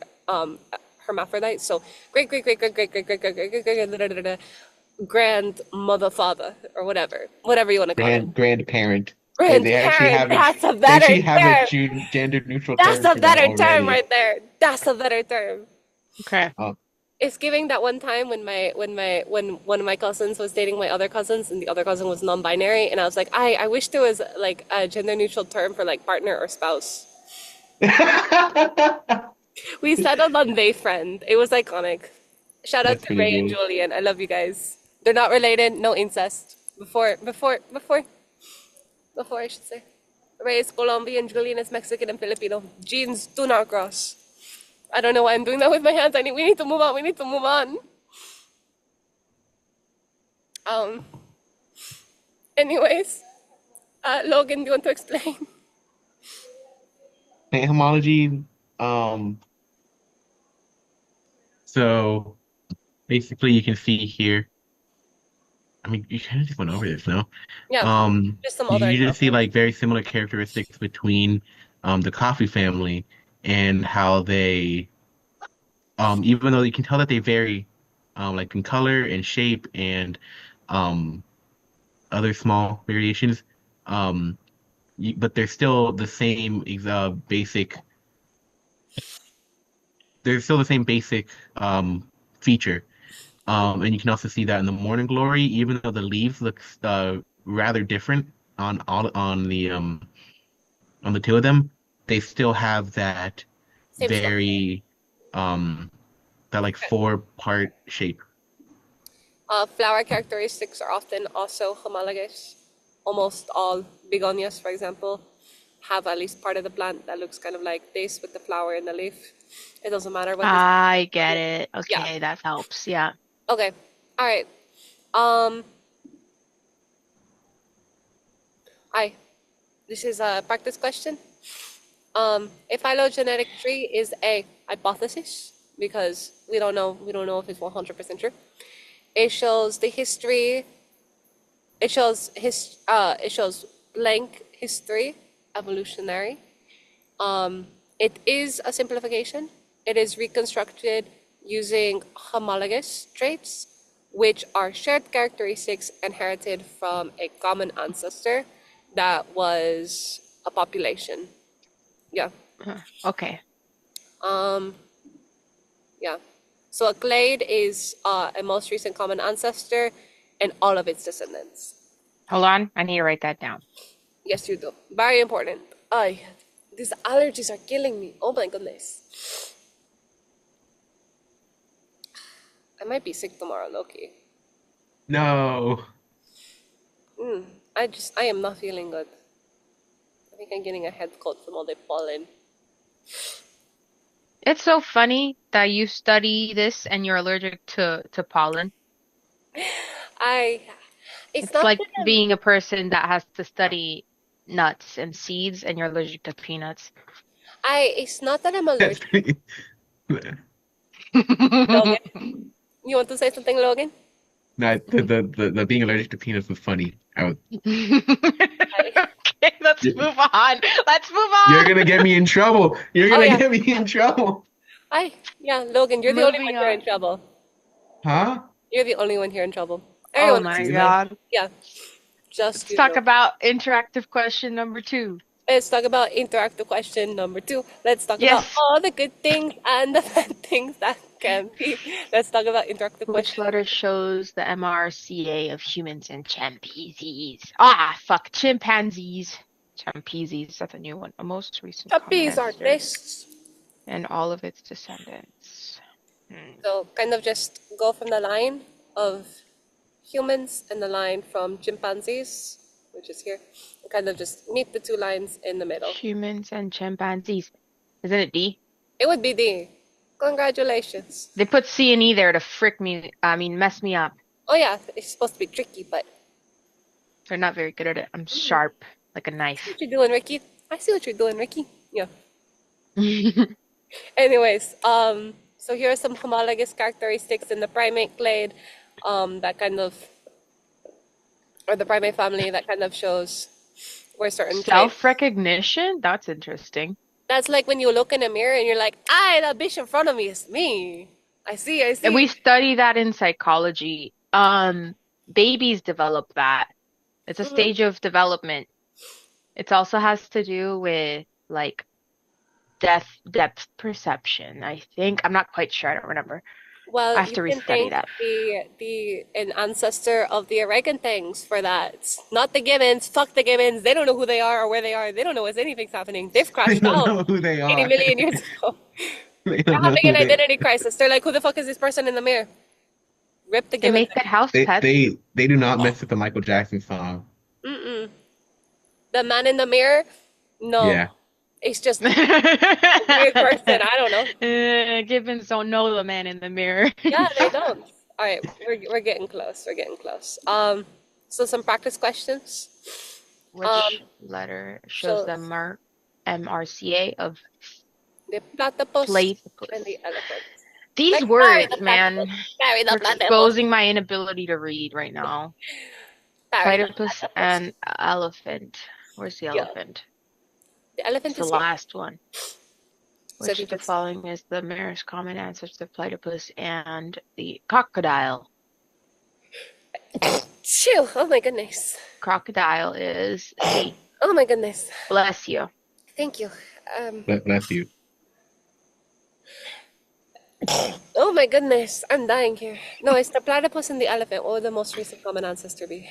hermaphrodites. So great great great great great great great great great great great grandmother father or whatever you want to call it.
Grandparent. They actually
Grandparent,
have a
that's a
they
better
actually have a
term.
gender neutral
That's
term
a
for that
better term
already.
right there. That's a better term.
Okay.
Um,
It's giving that one time when one of my cousins was dating my other cousins, and the other cousin was non-binary, and I was like, I wish there was like a gender neutral term for like partner or spouse. We settled on they friend. It was iconic. Shout out
That's
to
pretty
Ray and
good.
Julian. I love you guys. They're not related, no incest. Before I should say. Ray is Colombian, Julian is Mexican and Filipino. Genes do not cross. I don't know why I'm doing that with my hands. We need to move on. We need to move on. Um. Anyways, Logan, do you want to explain?
Plant homology. Um, so basically, you can see here. I mean, you kind of just went over this, no?
Yeah,
Um,
just some other
you just see
examples.
like very similar characteristics between the coffee family and how they even though you can tell that they vary like in color and shape and um other small variations um but they're still the same basic they're still the same basic feature. And you can also see that in the morning glory, even though the leaves look rather different on the two of them, they still have that
Same structure.
very um that like four-part shape.
Flower characteristics are often also homologous. Almost all begonias, for example, have at least part of the plant that looks kind of like this with the flower and the leaf. It doesn't matter what this.
I get it.
Yeah.
Okay, that helps. Yeah.
Okay. All right. Um. I. This is a practice question. A phylogenetic tree is a hypothesis because we don't know if it's 100% true. It shows the history. It shows blank history, evolutionary. It is a simplification. It is reconstructed using homologous traits, which are shared characteristics inherited from a common ancestor that was a population. Yeah.
Okay.
Um, yeah. So a clade is a most recent common ancestor and all of its descendants.
Hold on, I need to write that down.
Yes, you do. Very important. Ay, these allergies are killing me. Oh my goodness. I might be sick tomorrow, Loki.
No.
I am not feeling good. I think I'm getting a head cold from all the pollen.
It's so funny that you study this and you're allergic to pollen.
I, it's
It's
not
like
that I'm,
being a person that has to study nuts and seeds and you're allergic to peanuts.
it's not that I'm
That's
allergic.
pretty.
Logan, you want to say something, Logan?
No, the being allergic to peanuts was funny.
Hi.
Okay, let's move on. Let's move
You're
on.
gonna get me in trouble. You're
Oh
gonna
yeah.
get me in trouble.
Hi. Yeah, Logan, you're the only one
Moving
here in
on.
trouble.
Huh?
You're the only one here in trouble.
Oh
Everyone else
my
is
Really?
fine.
God.
Yeah, just
Let's
you
talk
know.
about interactive question number 2.
Let's talk about interactive question number 2. Let's talk about
Yes.
all the good things and the bad things that can be. Let's talk about interactive
Which
question
letter
number 2.
shows the MRCA of humans and chimpanzees? Ah, fuck, chimpanzees. Chimpanzees, that's a new one. A most recent common
Puppies are
ancestor
this.
and all of its descendants. Hmm.
So kind of just go from the line of humans and the line from chimpanzees, which is here, and kind of just meet the two lines in the middle.
Humans and chimpanzees. Isn't it D?
It would be D. Congratulations.
They put C and E there to mess me up.
Oh yeah, it's supposed to be tricky, but
They're not very good at it. I'm
I
sharp like a
see
knife.
what you're doing, Ricky. I see what you're doing, Ricky. Yeah. Anyways, so here are some homologous characteristics in the primate clade, that kind of, or the primate family that kind of shows where certain traits.
Self-recognition? That's interesting.
That's like when you look in a mirror and you're like, "Aye, that bitch in front of me is me. I see, I
And we
see."
study that in psychology. Babies develop that. It's a
Hmm.
stage of development. It also has to do with like depth perception, I think. I'm not quite sure. I don't remember. I
Well,
have
you
to
can
restudy
thank
that.
the an ancestor of the orangutans for that. Not the gibbons. Fuck the gibbons. They don't know who they are or where they are. They don't know if anything's happening. They've
They
crashed
don't
out
know who they
80
are.
million years ago.
They
They're
don't know
having
who
an
they.
identity crisis. They're like, who the fuck is this person in the mirror? Rip the
They
gibbons.
make good house
They
pets.
they they do not mess with the Michael Jackson song.
Mm-mm. The man in the mirror? No.
Yeah.
It's just a weird person. I don't know.
Gibbons don't know the man in the mirror.
Yeah, they don't. All right, we're getting close. We're getting close. So some practice questions.
Which letter shows
So
the MRCA of
the platypus and
platypus?
the elephant.
These
Like carry
words,
the platypus.
man,
Carry the
are
platypus.
exposing my inability to read right now.
Carry the
Platypus
platypus.
and elephant. Where's the
Yeah,
elephant?
the
It's
elephant
the
is here.
last one.
So if
Which
you
of the
just
following is the nearest common ancestor of platypus and the crocodile?
chill. Oh my goodness.
Crocodile is C.
Oh my goodness.
Bless you.
Thank you. Um.
Bless you.
Oh my goodness. I'm dying here. No, it's the platypus and the elephant. What would the most recent common ancestor be?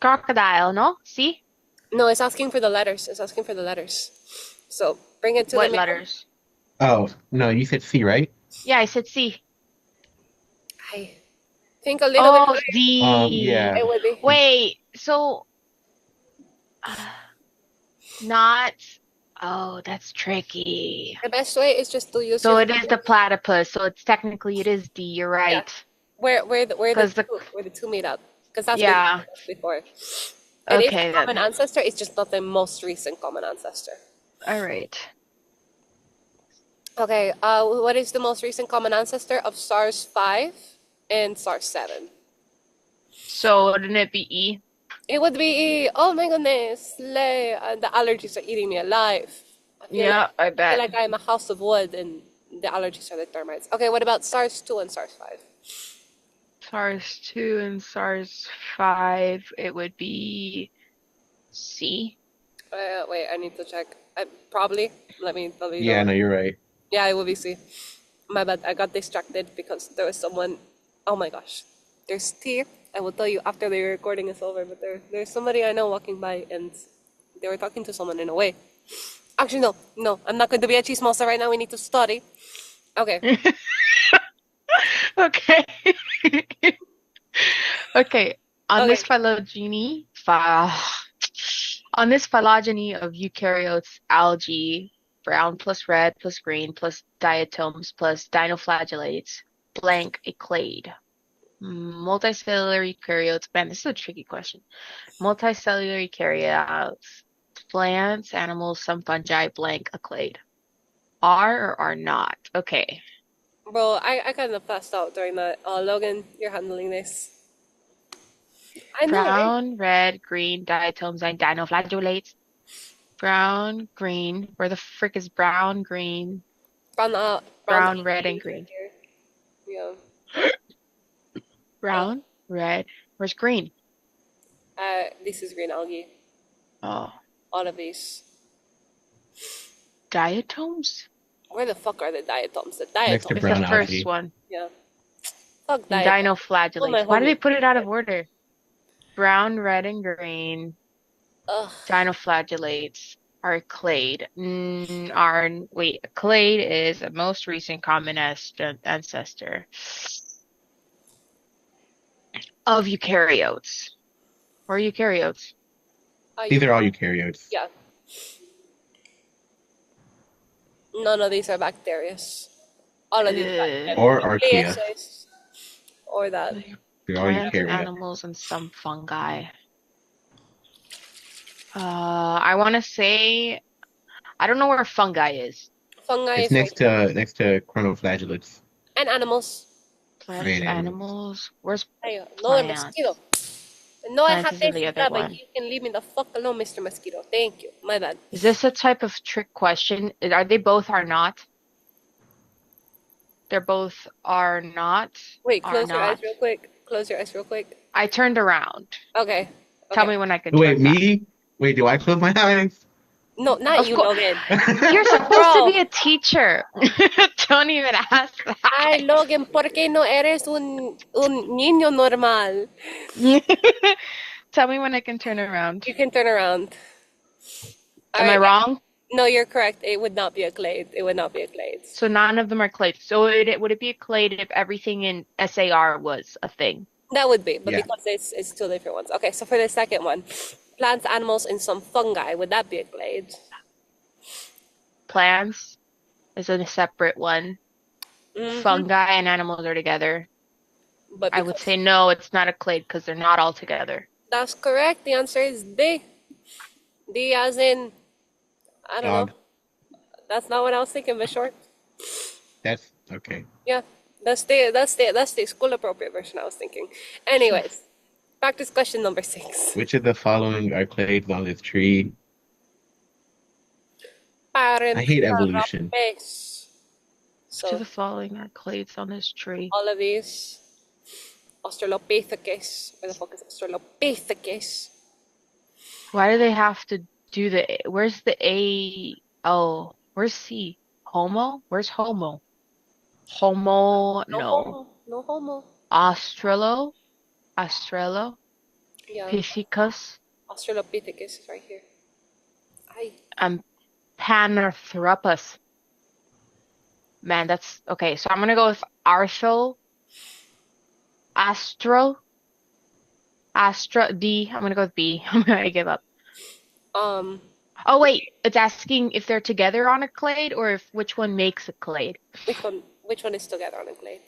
Crocodile, no? C?
No, it's asking for the letters. It's asking for the letters. So bring it to the
What
middle.
letters?
Oh no, you said C, right?
Yeah, I said C.
I think a little bit
Oh,
higher.
D.
Yeah.
It would be.
Wait, so not. Oh, that's tricky.
The best way is just to use
So
your
it is the platypus. So it's technically it is D. You're
yeah.
right.
Where
Because the
the two meet up. Because that's what you
yeah.
discussed before. It is a
Okay
common
then.
ancestor. It's just not the most recent common ancestor.
All right.
Okay. What is the most recent common ancestor of SARS-5 and SARS-7?
So wouldn't it be E?
It would be, oh my goodness, the allergies are eating me alive.
Yeah, I
I feel
bet.
like I'm a house of wood and the allergies are the termites. Okay, what about SARS-2 and SARS-5?
SARS-2 and SARS-5, it would be C.
Wait, I need to check. Probably. Let me
Yeah,
know.
no, you're right.
Yeah, it will be C. My bad. I got distracted because there was someone. Oh my gosh. There's T. I will tell you after the recording is over, but there's somebody I know walking by and they were talking to someone in a way. Actually, no, no, I'm not going to be a chismosa right now. We need to study. Okay.
Okay. Okay. On
Okay.
this on this phylogeny of eukaryotes, algae, brown plus red plus green plus diatoms plus dinoflagellates, blank a clade. Multicellular eukaryotes. Man, this is a tricky question. Multicellular eukaryotes, plants, animals, some fungi, blank a clade. Are or are not? Okay.
Bro, I kind of passed out during that. Logan, you're handling this. I know, right?
Brown, red, green, diatoms, and dinoflagellates. Brown, green. Where the frick is brown, green,
Brown
brown, red, and
algae right
green?
here. Yeah. Uh,
Brown, red. Where's green?
this is green algae.
Oh,
All of these.
diatoms?
Where the fuck are the diatoms? The
Next to
diatoms.
It's the
brown
first
algae.
one.
Yeah. Fuck
And
diatoms. Oh my
dinoflagellates. Why did they
homie.
put it out of order? Brown, red, and green.
Ugh.
Dinoflagellates are clade. Wait, a clade is a most recent common ancestor of eukaryotes. Or eukaryotes.
Are
These
you?
are all eukaryotes.
Yeah. None of these are bacterias. All of these are
Ugh.
bacteria.
Or archaea.
Nucleases. Or that.
They're all
Plants,
eukaryote.
animals, and some fungi. I want to say, I don't know where fungi is.
Fungi
It's
is right here.
next to chronoflagellates.
And animals.
Plants,
Right, animals.
animals. Where's
Ayo, no, the
plants?
mosquito. No, I
Plants
have
is in the other
but
one.
you can leave me the fuck alone, Mr. Mosquito. Thank you. My bad.
Is this a type of trick question? Are they both are not? They're both are not.
Wait,
Are
close your eyes
not.
real quick. Close your eyes real quick.
I turned around.
Okay.
Tell
Okay.
me when I can
Wait,
turn back.
me? Wait, do I close my eyes?
No, not
Of
you,
course.
Logan.
You're supposed to
Bro.
be a teacher. Don't even ask
Ay,
that.
Logan, ¿por qué no eres un niño normal?
Tell me when I can turn around.
You can turn around.
Am I
Alright,
wrong?
no, you're correct. It would not be a clade. It would not be a clade.
So none of them are clade. So would it be a clade if everything in SAR was a thing?
That would be, but
Yeah.
because it's two different ones. Okay, so for the second one, plants, animals, and some fungi, would that be a clade?
Plants is a separate one.
Mhm.
Fungi and animals are together.
But
I would
because
say no, it's not a clade because they're not all together.
that's correct. The answer is D. D as in, I don't know.
Dog.
That's not what I was thinking, but sure.
That's okay.
Yeah, that's the school appropriate version I was thinking. Anyways, practice question number 6.
Which of the following are clades on this tree? I hate evolution.
Parentheses.
Which of
So
the following are clades on this tree?
all of these, Australopithecus. Where the fuck is Australopithecus?
Why do they have to do where's the A? Oh, where's C? Homo? Where's Homo? Homo,
No
no.
homo. No homo.
Australopithecus,
Yeah, Australopithecus is right here. Ay.
and Panarthropus. Man, that's okay. So I'm gonna go with Astra D. I'm gonna go with B. I'm gonna give up. Oh wait, it's asking if they're together on a clade or if which one makes a clade.
Which one is together on a clade?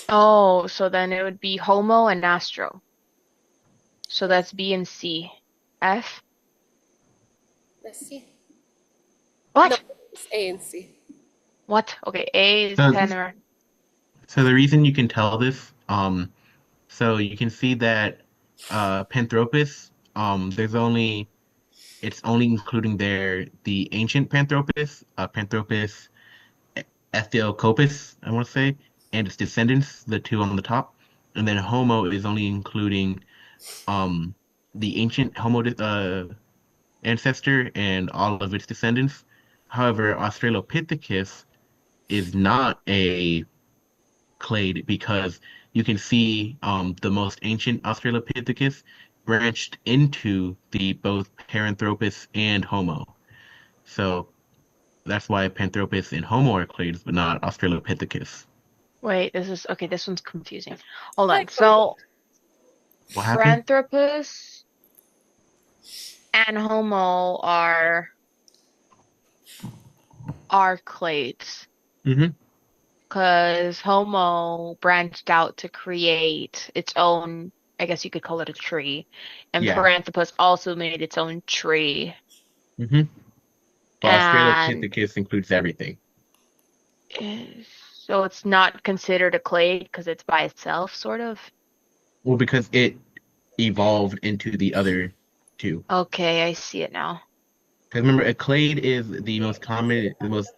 Oh, so then it would be Homo and Astro. So that's B and C. F?
Let's see.
What?
No, it's A and C.
What? Okay, A is
So-
Panarthropus.
So the reason you can tell this, so you can see that Panthropus, it's only including the ancient Panthropus, Panthropus Ethiopicus, I want to say, and its descendants, the two on the top, and then Homo is only including the ancient Homo ancestor and all of its descendants. However, Australopithecus is not a clade because you can see the most ancient Australopithecus branched into the both Paranthropus and Homo. So that's why Panthropus and Homo are clades, but not Australopithecus.
Wait, this is okay. This one's confusing. Hold
Hi,
on. So,
What happened?
Paranthropus and Homo are clades
Hmm.
because Homo branched out to create its own. I guess you could call it a tree, and
Yeah.
Paranthropus also made its own tree.
Hmm. But
And
Australopithecus includes everything.
is- so it's not considered a clade because it's by itself, sort of.
Well, because it evolved into the other two.
Okay, I see it now.
Because remember, a clade is the most common, the most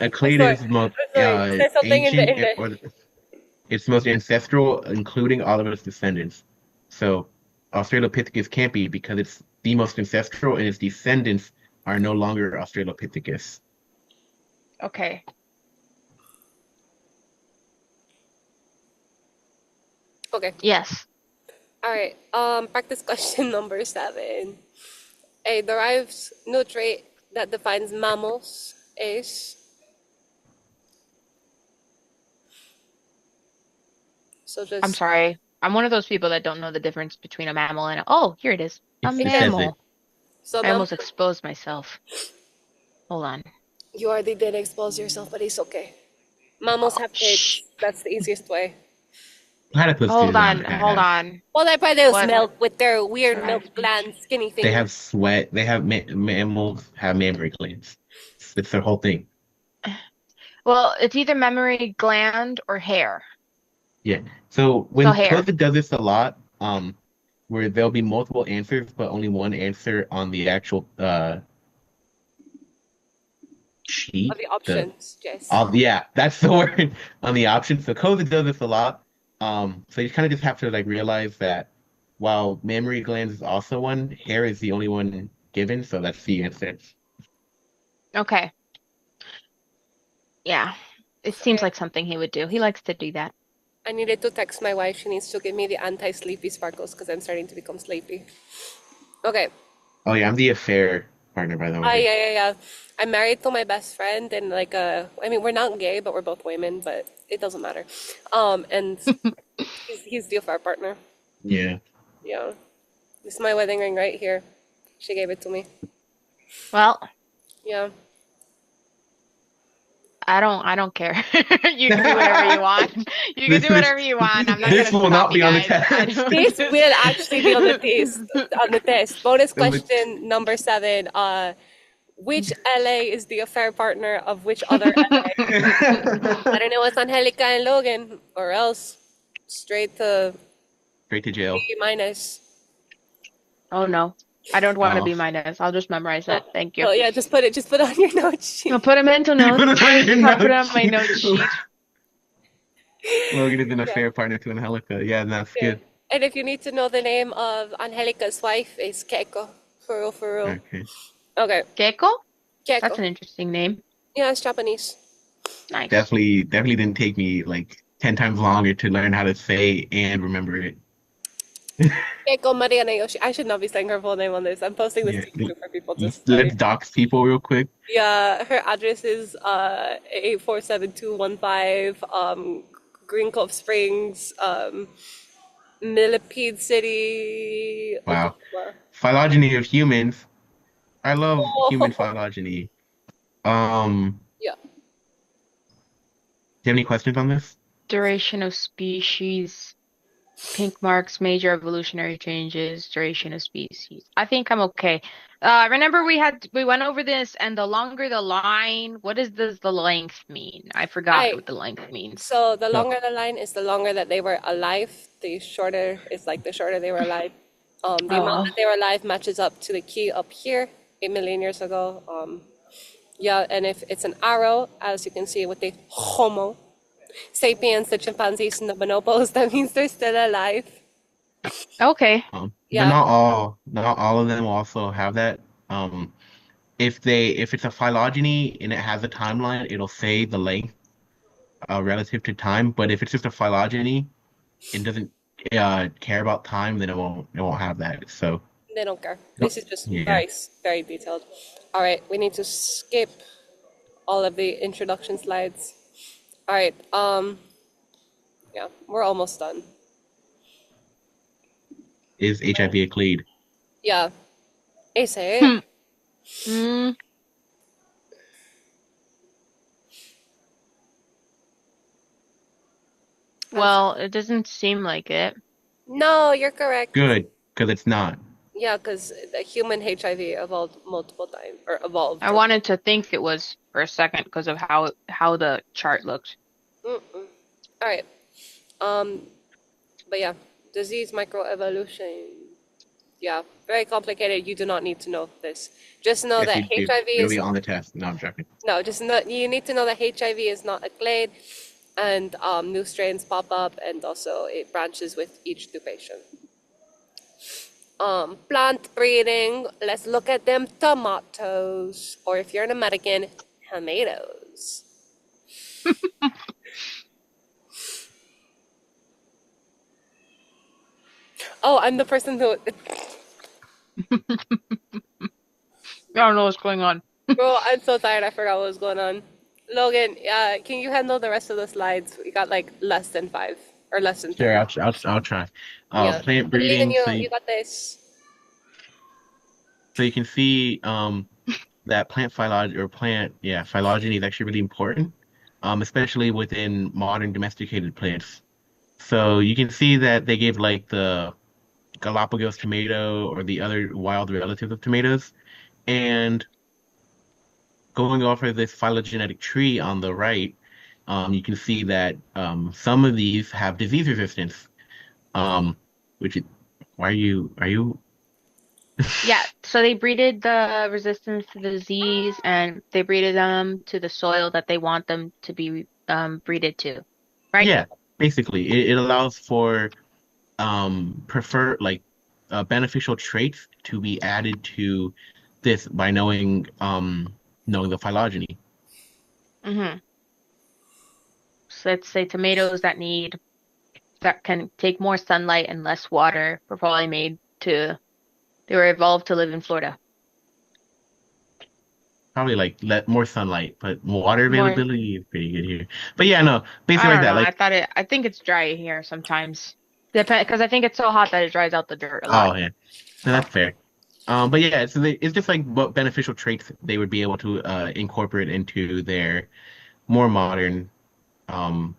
a
I'm
clade
sorry.
is the most
I'm sorry. There's something in the
ancient,
in the
or it's most ancestral, including all of its descendants. So Australopithecus can't be because it's the most ancestral, and its descendants are no longer Australopithecus.
Okay.
Okay.
Yes.
All right. Practice question number 7. A derived new trait that defines mammals is so
I'm
just
sorry. I'm one of those people that don't know the difference between a mammal and oh, here it is. A
It says it.
mammal.
so
I
mam
almost exposed myself. Hold on.
you already did expose yourself, but it's okay. Mammals
Oh,
have
shh.
traits. That's the easiest way.
Platypus do
Hold
not
on. Hold
have.
on.
Well, they produce
What?
milk with their weird
Derived
milk
nature.
gland skinny
They
things.
have sweat. They have mammals have mammary glands. It's their whole thing.
Well, it's either mammary gland or hair.
Yeah. So
So
when
hair.
COVID does this a lot, where there'll be multiple answers, but only one answer on the actual
Of
sheet.
the
The
options, Jess.
Yeah, that's the word on the option. So COVID does this a lot. So you kind of just have to like realize that while mammary glands is also one, hair is the only one given. So that's the answer.
Okay. Yeah. It seems
Okay.
like something he would do. He likes to do that.
I needed to text my wife. She needs to give me the anti-sleepy sparkles because I'm starting to become sleepy. Okay.
Oh yeah, I'm the affair partner, by the way.
Yeah. I'm married to my best friend, and like, I mean, we're not gay, but we're both women, but it doesn't matter. And he's the affair partner.
Yeah.
Yeah. This is my wedding ring right here. She gave it to me.
Well,
Yeah.
I don't care. You can do whatever you want. You can
This
do whatever you want. I'm not
this
gonna
will
stop
not
you
be on the
guys. I
test.
This will actually be on the test. On the test. Bonus
Number
question number 7. Which LA is the affair partner of which other LA? I don't know what's Angelica and Logan, or else straight to
Straight to jail.
B minus.
Oh no. I don't want to
Oh.
be minus. I'll just memorize
Oh,
it. Thank you.
oh yeah, just put it on your note
I'll
sheet.
put a mental
You
note.
put it on your
I'll put it
note
on my
sheet.
note sheet.
Logan is an
Yeah,
affair partner to Angelica. Yeah, that's
yeah.
good.
And if you need to know the name of Angelica's wife, is Keiko. For real, for real.
Okay.
Okay,
Keiko? That's
Keiko.
an interesting name.
Yeah, it's Japanese.
Nice.
Definitely didn't take me like 10 times longer to learn how to say and remember it.
Keiko Mariana Yoshi. I should not be saying her full name on this. I'm posting this
Yeah.
to YouTube for people to study.
Let's dox people real quick.
Yeah, her address is 847215 Green Cove Springs, Millipede City,
Wow.
Oklahoma.
Phylogeny of humans. I love human
Oh,
phylogeny. Um,
yeah.
do you have any questions on this?
Duration of species. Pink marks major evolutionary changes, duration of species. I think I'm okay. Remember we went over this and the longer the line, what does the length mean? I forgot
I
what the length means.
So the
So,
longer the line is the longer that they were alive. The shorter is like the shorter they were alive. The amount
Oh,
that they were alive matches up to the key up here, 8 million years ago. Yeah, and if it's an arrow, as you can see with the Homo sapiens, the chimpanzees, and the bonobos, that means they're still alive.
okay.
but
Yeah,
not all of them also have that. Um, if it's a phylogeny and it has a timeline, it'll say the length relative to time. But if it's just a phylogeny and doesn't care about time, then it won't have that. So
They don't care.
no-
This is just
yeah,
very, very detailed. All right, we need to skip all of the introduction slides. All right, yeah, we're almost done.
is HIV a clade?
Yeah, Ase,
Hmm. Mm,
answer.
well, it doesn't seem like it.
No, you're correct.
Good, because it's not.
Yeah, because the human HIV evolved multiple times, or evolved.
I wanted to think it was for a second because of how the chart looked.
Mm-mm. All right, um, but yeah, disease microevolution. Yeah, very complicated. You do not need to know this. Just know
Yes,
that
you do.
HIV
It'll
is
be on the test. No, I'm joking.
no, just know you need to know that HIV is not a clade, and new strains pop up, and also it branches with each new patient. Plant breeding. Let's look at them tomatoes, or if you're an American, tomatoes. Oh, I'm the person who.
I don't know what's going on.
Bro, I'm so tired. I forgot what was going on. Logan, can you handle the rest of the slides? We got like less than 5 or less than
Sure,
10.
I'll try.
Yeah,
Plant
I believe in
breeding.
you. You got this.
So you can see that phylogeny is actually really important, especially within modern domesticated plants. So you can see that they gave like the Galapagos tomato or the other wild relatives of tomatoes. And going off of this phylogenetic tree on the right, you can see that some of these have disease resistance. Um, which is, why are you
Yeah, so they breeded the resistance to the disease and they breeded them to the soil that they want them to be breeded to, right?
Yeah, basically it allows for prefer like beneficial traits to be added to this by knowing the phylogeny.
Mm-hmm. So let's say tomatoes that can take more sunlight and less water were probably they were evolved to live in Florida.
Probably like let more sunlight, but water
More,
availability is pretty good here. But yeah, no,
I
basically like
don't
that.
know.
Like,
I think it's dry here sometimes. Depend, because I think it's so hot that it dries out the dirt a lot.
oh yeah, no, that's fair. But yeah, it's just like what beneficial traits they would be able to incorporate into their more modern um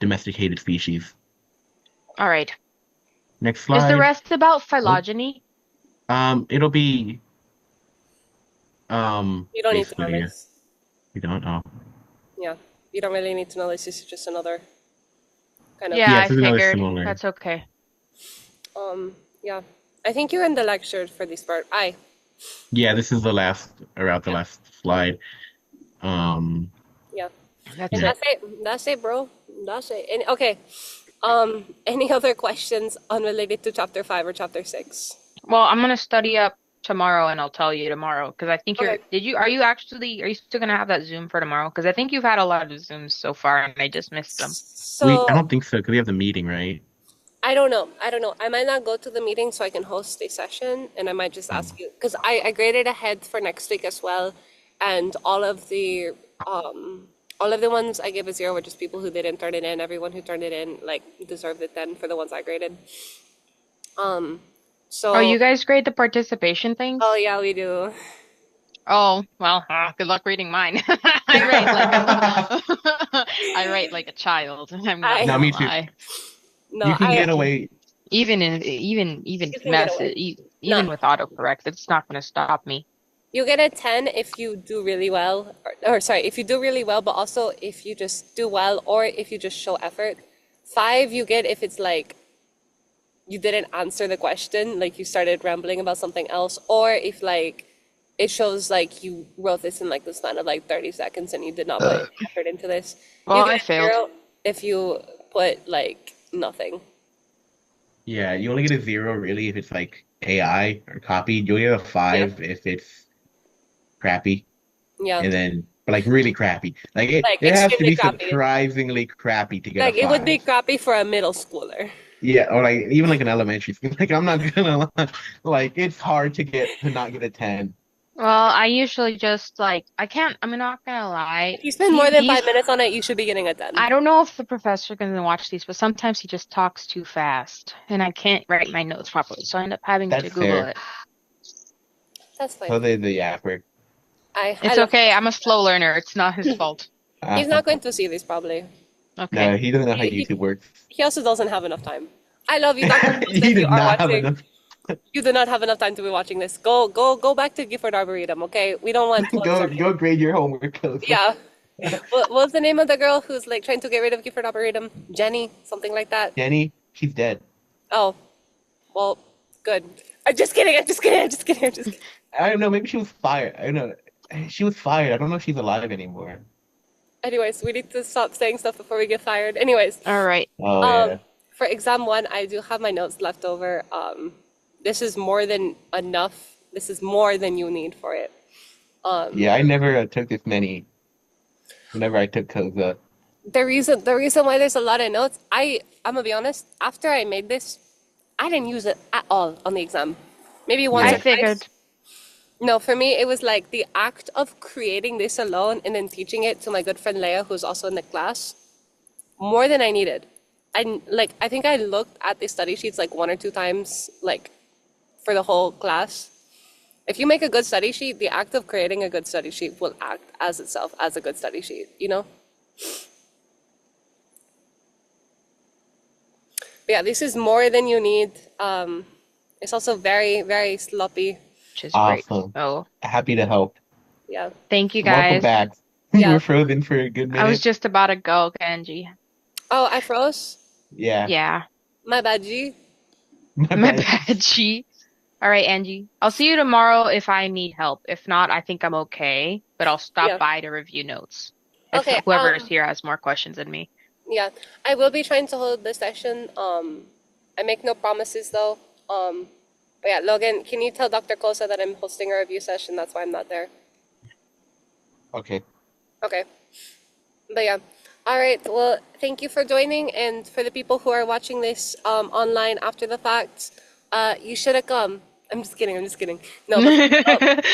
domesticated species.
All right.
Next
Is the
slide.
rest about
Oh,
phylogeny?
it'll be
You don't need to know
basically yeah.
this.
We don't. Oh,
Yeah, you don't really need to know this. This is just another kind of.
Yeah,
yeah.
I
This is another
figured.
similar.
That's okay.
Yeah. I think you're in the lecture for this part.
Yeah, this is the last around the
Yeah,
last slide. Um,
yeah.
That's
And
yeah.
it.
that's it, bro. That's it. And okay. Any other questions unrelated to chapter 5 or chapter 6?
Well, I'm gonna study up tomorrow and I'll tell you tomorrow because I think
Okay.
are you still gonna have that Zoom for tomorrow? Because I think you've had a lot of Zooms so far and I just missed them.
I
So
don't think so because we have the meeting, right?
I don't know. I don't know. I might not go to the meeting so I can host a session and I might just
Oh,
ask you because I graded ahead for next week as well. And all of the ones I gave a 0 were just people who didn't turn it in. Everyone who turned it in like deserved a 10 for the ones I graded.
Oh,
So
you guys grade the participation
oh
things?
yeah, we do.
Oh, well, good luck reading mine. I write like I write like a child. I'm not
I
no,
gonna
me too.
lie.
no,
You can
I
get away.
Even
you can get away.
message
No,
even with autocorrect, it's not gonna stop me.
you get a 10 if you do really well, or sorry, if you do really well, but also if you just do well or if you just show effort. 5 you get if it's like you didn't answer the question, like you started rambling about something else, or if like it shows like you wrote this in like the span of like 30 seconds and you did not put any effort into this.
Well,
You
I
get a
failed.
0 if you put like nothing.
Yeah, you only get a 0 really if it's like AI or copied. You'll get a
Yeah.
5 if it's crappy,
Yeah,
and then but like really crappy. Like
like
it has to
extremely
be
crappy.
surprisingly crappy to get a
Like it would be
five.
crappy for a middle schooler.
Yeah, or like even like an elementary school. Like I'm not gonna lie, like it's hard to not get a 10.
Well, I usually just like I can't. I'm not gonna lie.
If you spend more than
These
5 minutes on it, you should be getting a 10.
I don't know if the professor can watch these, but sometimes he just talks too fast, and I can't write my notes properly, so I end up having to
That's
Google
fair.
it.
That's fine.
So the yapper.
I
It's
love
okay. I'm a slow learner. It's not his fault.
He's not going to see this probably.
Okay.
No, he doesn't know how
He,
YouTube works.
he also doesn't have enough time. I love you, Dr. Costa,
He
if you
did
are
not have
watching.
enough.
You do not have enough time to be watching this. Go back to Gifford Arboretum, okay? We don't want to
Go
absorb you.
go grade your homework, Kosa.
Yeah. What's the name of the girl who's like trying to get rid of Gifford Arboretum? Jenny, something like that.
Jenny, she's dead.
Oh, well, good. I'm just kidding. I'm just kidding. I'm just kidding. I'm just kidding.
I don't know. Maybe she was fired. I don't know. She was fired. I don't know if she's alive anymore.
Anyways, we need to stop saying stuff before we get fired. Anyways,
All right.
Oh
um,
yeah.
for exam one, I do have my notes left over. This is more than enough. This is more than you need for it.
Yeah, I never took this many whenever I took Kosa.
The reason why there's a lot of notes, I'm gonna be honest, after I made this, I didn't use it at all on the exam. Maybe once
Yeah.
I
or twice.
figured.
No, for me, it was like the act of creating this alone and then teaching it to my good friend Leia, who's also in the class, more than I needed. I think I looked at the study sheets like one or two times, like for the whole class. If you make a good study sheet, the act of creating a good study sheet will act as itself as a good study sheet, you know? But yeah, this is more than you need. It's also very, very sloppy.
Which is great.
Awesome.
Oh,
Happy to help.
Yeah.
thank you
Welcome
guys.
back. You
Yeah.
were frozen for a good
I was
minute.
just about to go, Kenji.
Oh, I froze.
Yeah.
Yeah.
My bad, G.
My
My
bad.
bad, G. All right, Angie. I'll see you tomorrow if I need help. If not, I think I'm okay, but I'll stop
Yeah.
by to review notes. If
Okay.
whoever is here has more questions than me.
Yeah. I will be trying to hold the session. I make no promises though. But yeah, Logan, can you tell Dr. Kosa that I'm hosting a review session? That's why I'm not there.
Okay.
Okay. But yeah. All right. Well, thank you for joining, and for the people who are watching this online after the fact, you should have come. I'm just kidding. I'm just kidding. No, but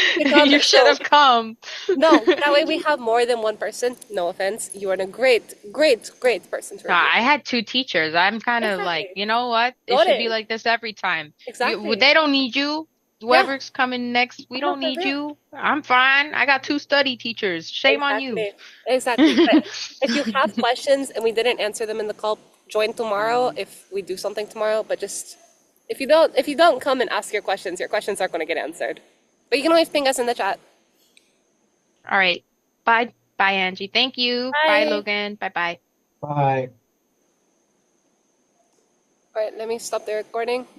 You should have come.
no. That way we have more than one person. No offense. You are a great, great, great person to
Nah,
review.
I had two teachers. I'm kind of like,
Exactly.
you know what? It
Got
should be
it.
like this every time.
Exactly.
They don't need you.
Yeah.
Whoever's coming next, we
No,
don't
for
need
real.
you. I'm fine. I got two study teachers. Shame on you.
Exactly. But if you have questions and we didn't answer them in the call, join tomorrow if we do something tomorrow. But just if you don't come and ask your questions aren't going to get answered. But you can always ping us in the chat.
All right. Bye. Bye, Angie. Thank you. Bye,
Bye.
Logan. Bye bye.
Bye.
All right, let me stop the recording.